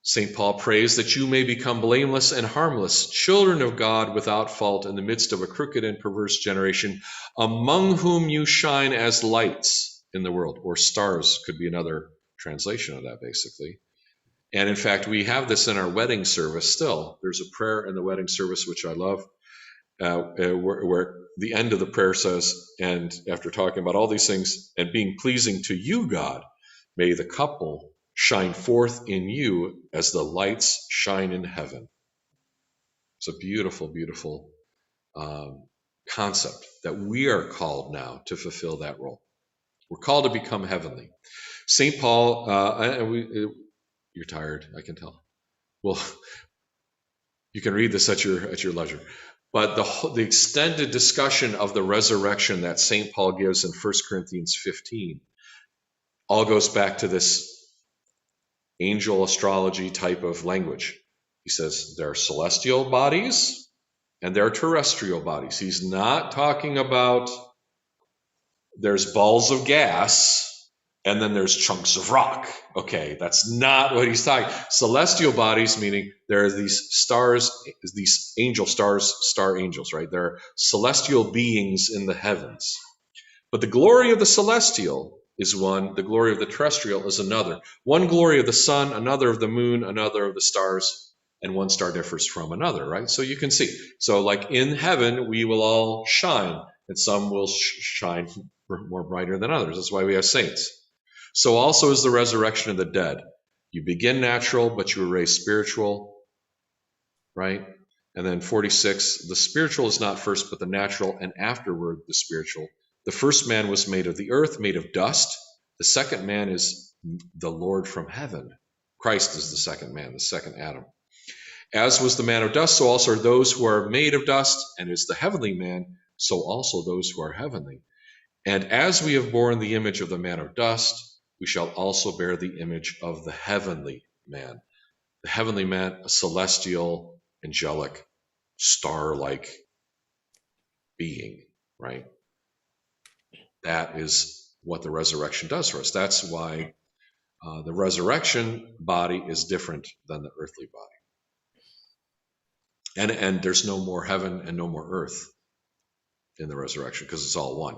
St. Paul prays that you may become blameless and harmless, children of God without fault in the midst of a crooked and perverse generation, among whom you shine as lights in the world. Or stars could be another translation of that, basically. And in fact, we have this in our wedding service still. There's a prayer in the wedding service, which I love, where the end of the prayer says, and after talking about all these things, and being pleasing to you, God, may the couple shine forth in you as the lights shine in heaven. It's a beautiful, beautiful concept that we are called now to fulfill that role. We're called to become heavenly. St. Paul, you're tired, I can tell. Well, you can read this at your leisure. But the extended discussion of the resurrection that St. Paul gives in 1 Corinthians 15 all goes back to this angel astrology type of language. He says there are celestial bodies and there are terrestrial bodies. He's not talking about there's balls of gas and then there's chunks of rock. Okay, that's not what he's talking. Celestial bodies, meaning there are these stars, these angel stars, star angels, right? There are celestial beings in the heavens. But the glory of the celestial is one, the glory of the terrestrial is another. One glory of the sun, another of the moon, another of the stars, and one star differs from another, right? So you can see. So like in heaven, we will all shine, and some will shine more brighter than others. That's why we have saints. So also is the resurrection of the dead. You begin natural, but you are raised spiritual, right? And then 46, the spiritual is not first, but the natural, and afterward the spiritual. The first man was made of the earth, made of dust. The second man is the Lord from heaven. Christ is the second man, the second Adam. As was the man of dust, so also are those who are made of dust, and is the heavenly man, so also those who are heavenly. And as we have borne the image of the man of dust, we shall also bear the image of the heavenly man. The heavenly man, a celestial, angelic, star-like being, right? That is what the resurrection does for us. That's why the resurrection body is different than the earthly body. And there's no more heaven and no more earth in the resurrection because it's all one.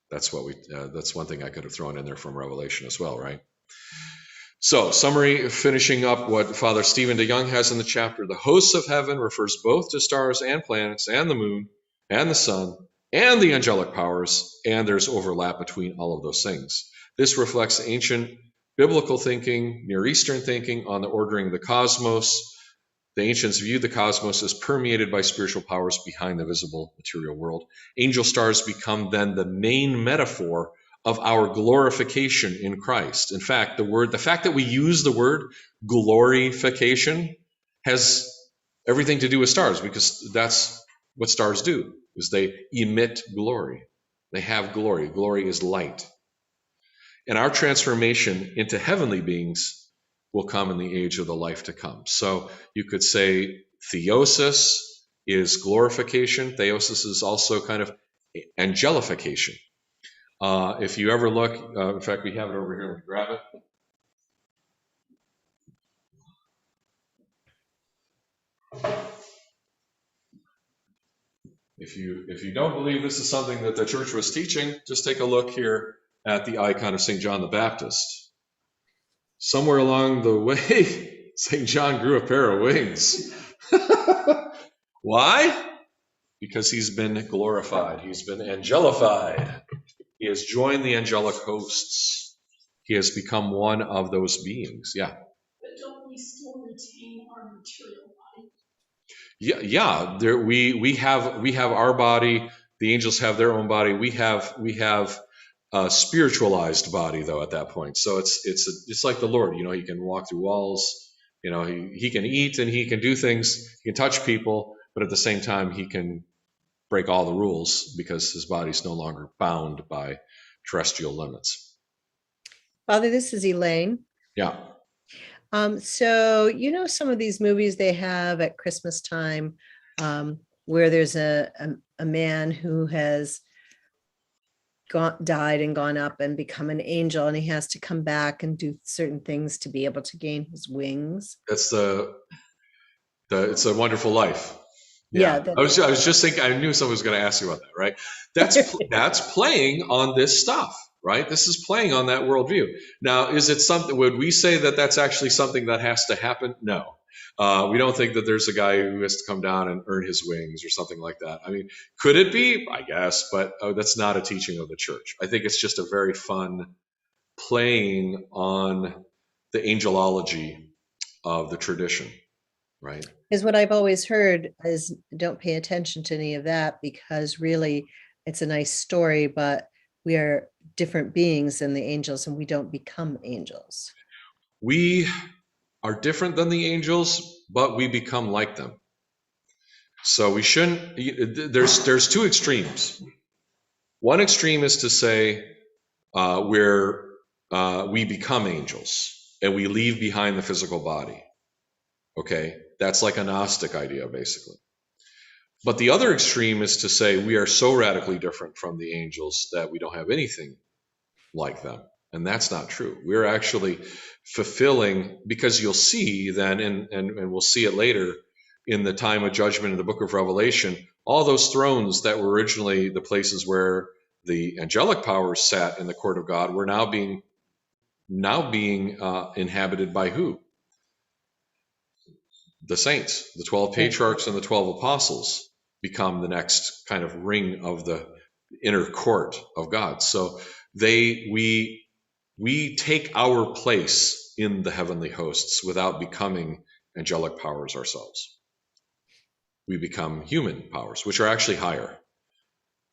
That's one thing I could have thrown in there from Revelation as well, right? So, summary, finishing up what Father Stephen DeYoung has in the chapter. The hosts of heaven refers both to stars and planets and the moon and the sun and the angelic powers, and there's overlap between all of those things. This reflects ancient biblical thinking, Near Eastern thinking on the ordering of the cosmos. The ancients viewed the cosmos as permeated by spiritual powers behind the visible material world. Angel stars become then the main metaphor of our glorification in Christ. In fact, the fact that we use the word glorification has everything to do with stars, because that's what stars do, is they emit glory. They have glory. Glory is light. And our transformation into heavenly beings will come in the age of the life to come. So you could say theosis is glorification. Theosis is also kind of angelification. If you ever look, in fact, we have it over here. Let me grab it. if you don't believe this is something that the church was teaching, just take a look here at the icon of St. John the Baptist. Somewhere along the way, St. John grew a pair of wings. Why? Because he's been glorified. He's been angelified. He has joined the angelic hosts. He has become one of those beings. Yeah. But don't we still retain our material body? Yeah. There, we have our body. The angels have their own body. We have a spiritualized body though at that point. So it's like the Lord. He can walk through walls. He can eat and he can do things. He can touch people, but at the same time he can break all the rules because his body's no longer bound by terrestrial limits. Father, this is Elaine. Yeah. So, some of these movies they have at Christmas time, where there's a man who has died and gone up and become an angel, and he has to come back and do certain things to be able to gain his wings. That's It's a Wonderful Life. Yeah. I was just thinking, I knew someone was going to ask you about that, right? That's playing on this stuff, right? This is playing on that worldview. Now, is it something, would we say that that's actually something that has to happen? No. We don't think that there's a guy who has to come down and earn his wings or something like that. I mean, could it be? I guess, but that's not a teaching of the church. I think it's just a very fun playing on the angelology of the tradition, right? Is what I've always heard is don't pay attention to any of that, because really it's a nice story, but we are different beings than the angels and we don't become angels. We are different than the angels, but we become like them. So we shouldn't, there's two extremes. One extreme is to say we become angels and we leave behind the physical body. Okay, that's like a Gnostic idea, basically. But the other extreme is to say we are so radically different from the angels that we don't have anything like them. And that's not true. We're actually fulfilling, because you'll see then, and we'll see it later in the time of judgment in the book of Revelation, all those thrones that were originally the places where the angelic powers sat in the court of God were now being inhabited by who? The saints, the 12 patriarchs and the 12 apostles become the next kind of ring of the inner court of God. So we take our place in the heavenly hosts without becoming angelic powers ourselves. We become human powers, which are actually higher.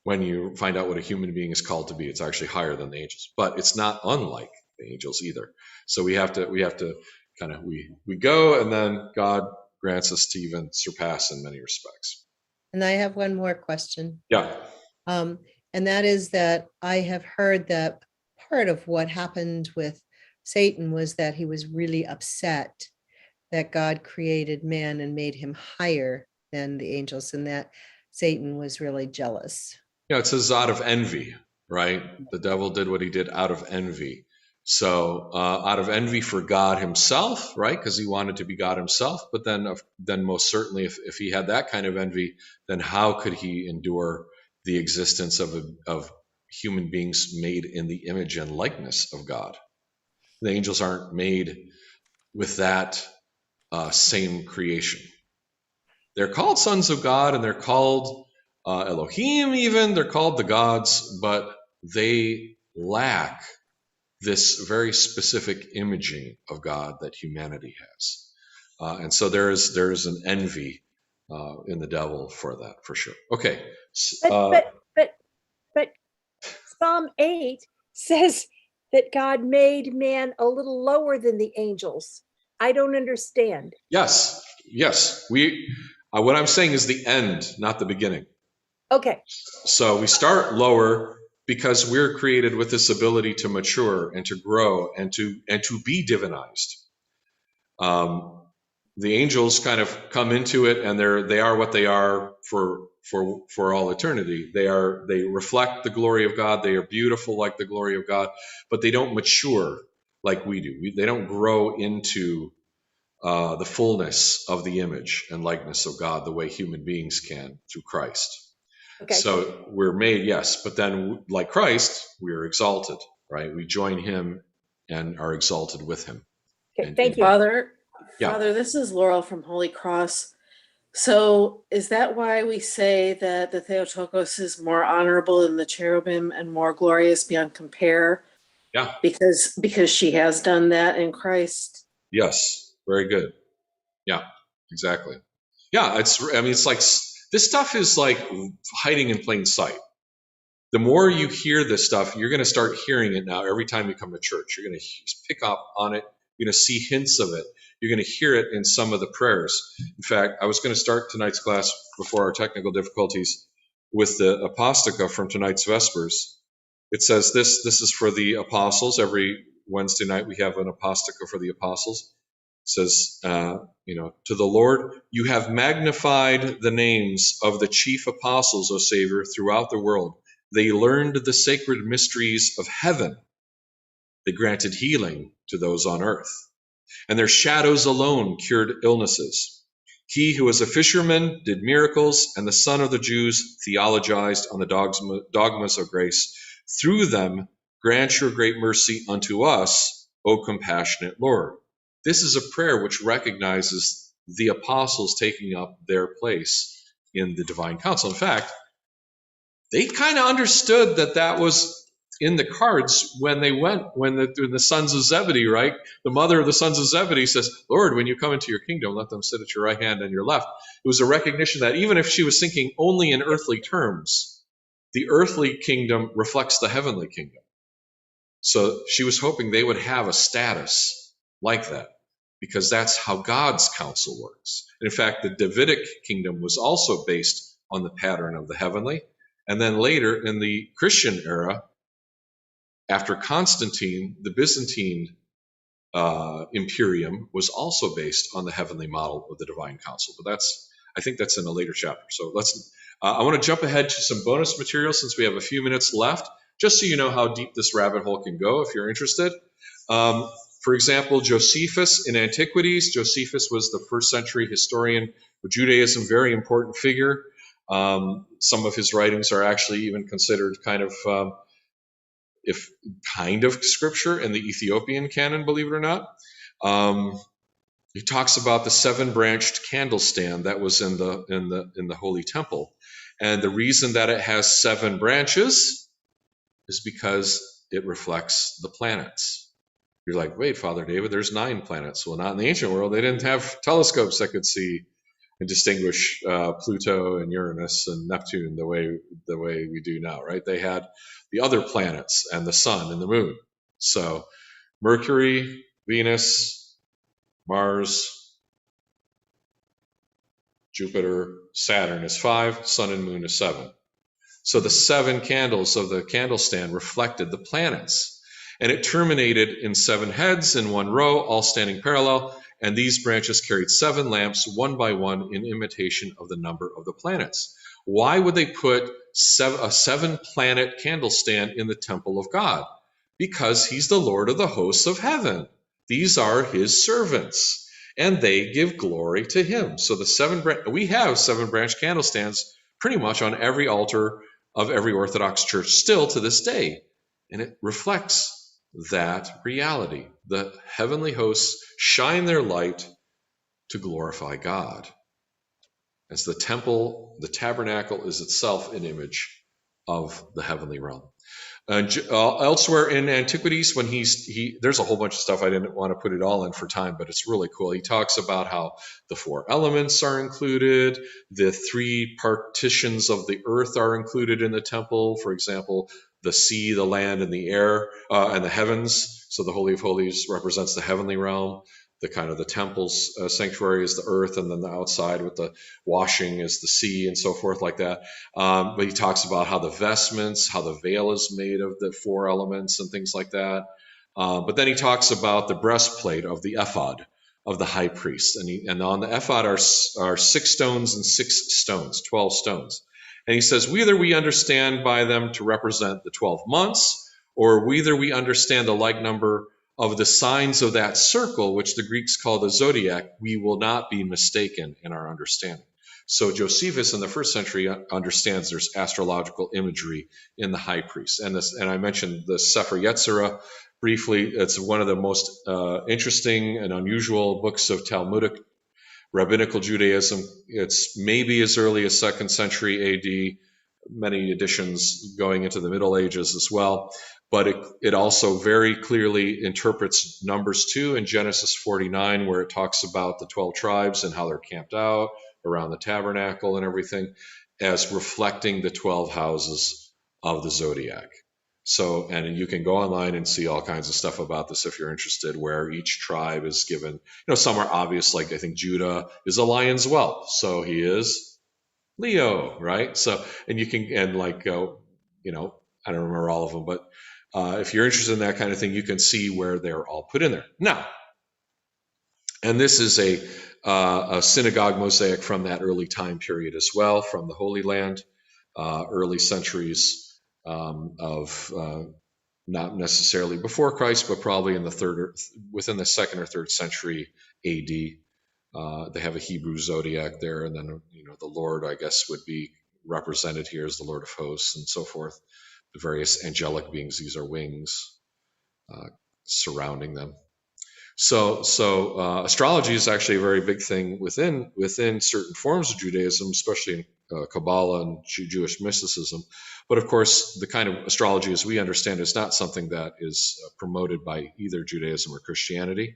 When you find out what a human being is called to be, it's actually higher than the angels, but it's not unlike the angels either. So we have to kind of, we go, and then God grants us to even surpass in many respects. And I have one more question. Yeah. And that is that I have heard that part of what happened with Satan was that he was really upset that God created man and made him higher than the angels, and that Satan was really jealous. Yeah, it says out of envy, right? The devil did what he did out of envy. So out of envy for God himself, right? Because he wanted to be God himself. But then most certainly if he had that kind of envy, then how could he endure the existence of human beings made in the image and likeness of God? The angels aren't made with that same creation. They're called sons of God, and they're called Elohim even. They're called the gods, but they lack this very specific imaging of God that humanity has. And so there is an envy in the devil for that, for sure. Okay. But Psalm 8 says that God made man a little lower than the angels. I don't understand. Yes. What I'm saying is the end, not the beginning. Okay. So we start lower because we're created with this ability to mature and to grow and to be divinized. The angels kind of come into it, and they are what they are for all eternity. They reflect the glory of God. They are beautiful like the glory of God, but they don't mature like we do. They don't grow into the fullness of the image and likeness of God the way human beings can through Christ. Okay. So we're made, yes, but then like Christ, we are exalted, right? We join him and are exalted with him. Okay, thank you. Father, Yeah. Father, this is Laurel from Holy Cross. So is that why we say that the Theotokos is more honorable than the cherubim and more glorious beyond compare? Yeah. Because she has done that in Christ. Yes. Very good. Yeah, exactly. Yeah, it's like this stuff is like hiding in plain sight. The more you hear this stuff, you're going to start hearing it now every time you come to church. You're going to pick up on it. You're going to see hints of it. You're going to hear it in some of the prayers. In fact, I was going to start tonight's class before our technical difficulties with the Apostolica from tonight's Vespers. It says this is for the apostles. Every Wednesday night we have an Apostolica for the apostles. It says, to the Lord, you have magnified the names of the chief apostles, O Savior, throughout the world. They learned the sacred mysteries of heaven. They granted healing to those on earth, and their shadows alone cured illnesses. He who was a fisherman did miracles, and the Son of the Jews theologized on the dogmas of grace. Through them, grant your great mercy unto us, O compassionate Lord. This is a prayer which recognizes the apostles taking up their place in the divine council. In fact, they kind of understood that was in the cards when they went, when the sons of Zebedee, right? The mother of the sons of Zebedee says, Lord, when you come into your kingdom, let them sit at your right hand and your left. It was a recognition that even if she was thinking only in earthly terms, the earthly kingdom reflects the heavenly kingdom. So she was hoping they would have a status like that, because that's how God's counsel works. And in fact, the Davidic kingdom was also based on the pattern of the heavenly. And then later in the Christian era, after Constantine, the Byzantine imperium was also based on the heavenly model of the divine council. But I think that's in a later chapter. So I want to jump ahead to some bonus material since we have a few minutes left, just so you know how deep this rabbit hole can go if you're interested. For example, Josephus in Antiquities. Josephus was the first century historian of Judaism, very important figure. Some of his writings are actually even considered kind of scripture in the Ethiopian canon, believe it or not. He talks about the 7-branched candle stand that was in the Holy Temple, and the reason that it has 7 branches is because it reflects the planets. You're like, wait, Father David, there's 9 planets. Well, not in the ancient world. They didn't have telescopes that could see and distinguish Pluto and Uranus and Neptune the way we do now, right? They had the other planets and the sun and the moon. So Mercury, Venus, Mars, Jupiter, Saturn is 5, sun and moon is 7. So the 7 candles of the candle stand reflected the planets. And it terminated in 7 heads in 1 row, all standing parallel. And these branches carried 7 lamps, one by one, in imitation of the number of the planets. Why would they put a 7-planet candle stand in the temple of God? Because he's the Lord of the hosts of heaven. These are his servants, and they give glory to him. So we have 7-branch candle stands pretty much on every altar of every Orthodox church still to this day. And it reflects that reality. The heavenly hosts shine their light to glorify God. As the temple, the tabernacle is itself an image of the heavenly realm. Elsewhere in Antiquities, when there's a whole bunch of stuff, I didn't want to put it all in for time, but it's really cool. He talks about how the 4 elements are included, the 3 partitions of the earth are included in the temple. For example, the sea, the land, and the air, and the heavens. So the Holy of Holies represents the heavenly realm. The kind of the temple's sanctuary is the earth, and then the outside with the washing is the sea and so forth like that. But he talks about how the vestments, how the veil is made of the 4 elements and things like that. But then he talks about the breastplate of the ephod of the high priest. And on the ephod are 6 stones and 6 stones, 12 stones. And he says, whether we understand by them to represent the 12 months, or whether we understand the like number of the signs of that circle, which the Greeks call the Zodiac, we will not be mistaken in our understanding. So Josephus in the 1st century understands there's astrological imagery in the high priest. And I mentioned the Sefer Yetzirah briefly. It's one of the most interesting and unusual books of Talmudic rabbinical Judaism. It's maybe as early as 2nd century AD, many editions going into the Middle Ages as well. But it also very clearly interprets Numbers 2 and Genesis 49, where it talks about the 12 tribes and how they're camped out around the tabernacle and everything, as reflecting the 12 houses of the Zodiac. So, and you can go online and see all kinds of stuff about this if you're interested, where each tribe is given, some are obvious, like I think Judah is a lion's whelp, so he is Leo, right? So, and you can, and like, I don't remember all of them, but if you're interested in that kind of thing, you can see where they're all put in there. Now, and this is a synagogue mosaic from that early time period as well, from the Holy Land, early centuries of not necessarily before Christ, but probably in within the 2nd or 3rd century AD. They have a Hebrew zodiac there, and then the Lord, I guess, would be represented here as the Lord of hosts and so forth. The various angelic beings, these are wings surrounding them. So astrology is actually a very big thing within certain forms of Judaism, especially in Kabbalah and Jewish mysticism. But of course, the kind of astrology as we understand is not something that is promoted by either Judaism or Christianity.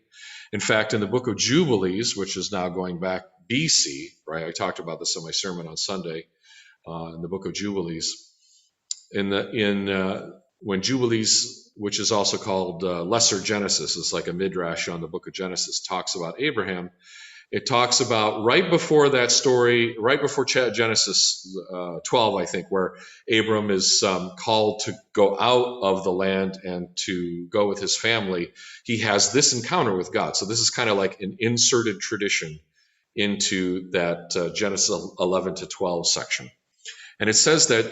In fact, in the book of Jubilees, which is now going back BC, right? I talked about this in my sermon on Sunday. In the book of Jubilees, when Jubilees, which is also called Lesser Genesis, is like a midrash on the book of Genesis, talks about Abraham. It talks about right before that story, right before Genesis 12, I think, where Abram is called to go out of the land and to go with his family. He has this encounter with God. So this is kind of like an inserted tradition into that Genesis 11 to 12 section. And it says that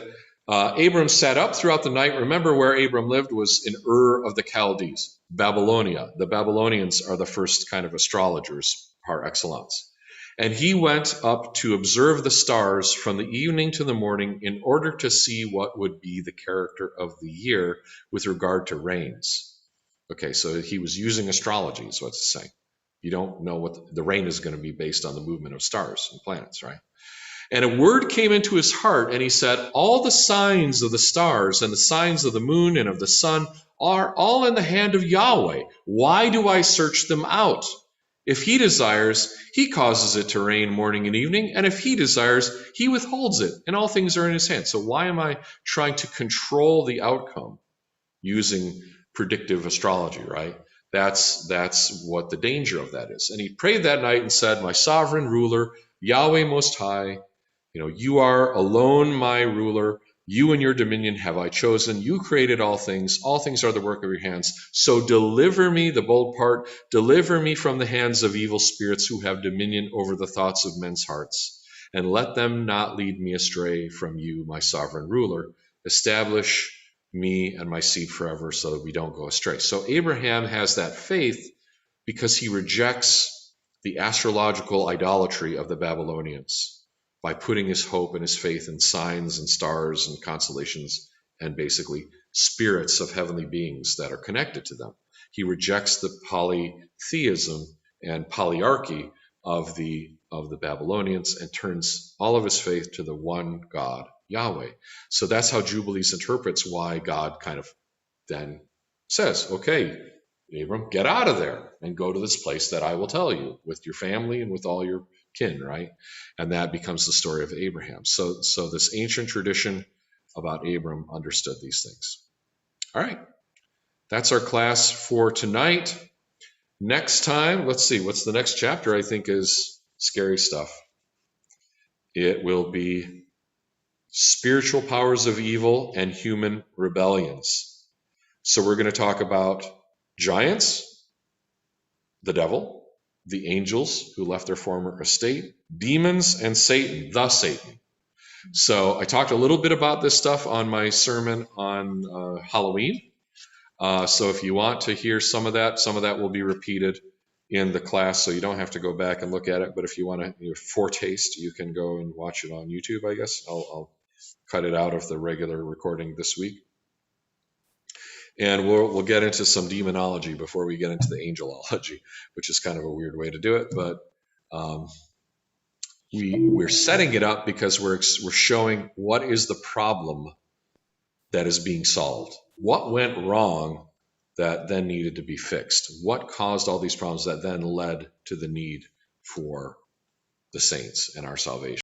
Abram sat up throughout the night. Remember, where Abram lived was in Ur of the Chaldees, Babylonia. The Babylonians are the first kind of astrologers par excellence. And he went up to observe the stars from the evening to the morning in order to see what would be the character of the year with regard to rains. Okay, so he was using astrology, is what it's saying. You don't know what the rain is going to be based on the movement of stars and planets, right? And a word came into his heart, and he said, all the signs of the stars and the signs of the moon and of the sun are all in the hand of Yahweh. Why do I search them out? If he desires, he causes it to rain morning and evening, and if he desires, he withholds it, and all things are in his hand. So why am I trying to control the outcome using predictive astrology, right? That's what the danger of that is. And he prayed that night and said, my sovereign ruler, Yahweh Most High, you are alone my ruler. You and your dominion have I chosen. You created all things. All things are the work of your hands. So deliver me, the bold part, deliver me from the hands of evil spirits who have dominion over the thoughts of men's hearts. And let them not lead me astray from you, my sovereign ruler. Establish me and my seed forever so that we don't go astray. So Abraham has that faith because he rejects the astrological idolatry of the Babylonians by putting his hope and his faith in signs and stars and constellations and basically spirits of heavenly beings that are connected to them. He rejects the polytheism and polyarchy of the Babylonians and turns all of his faith to the one God, Yahweh. So that's how Jubilees interprets why God kind of then says, okay, Abram, get out of there and go to this place that I will tell you with your family and with all your kin, right? And that becomes the story of Abraham. So this ancient tradition about Abram understood these things. All right, that's our class for tonight. Next time, let's see, what's the next chapter? I think is scary stuff. It will be spiritual powers of evil and human rebellions. So we're going to talk about giants, the devil, the angels who left their former estate, demons, and Satan, the Satan. So I talked a little bit about this stuff on my sermon on Halloween. So if you want to hear some of that will be repeated in the class, so you don't have to go back and look at it. But if you want to foretaste, you can go and watch it on YouTube, I guess. I'll cut it out of the regular recording this week. And we'll get into some demonology before we get into the angelology, which is kind of a weird way to do it. But we're setting it up because we're showing what is the problem that is being solved. What went wrong that then needed to be fixed? What caused all these problems that then led to the need for the saints and our salvation?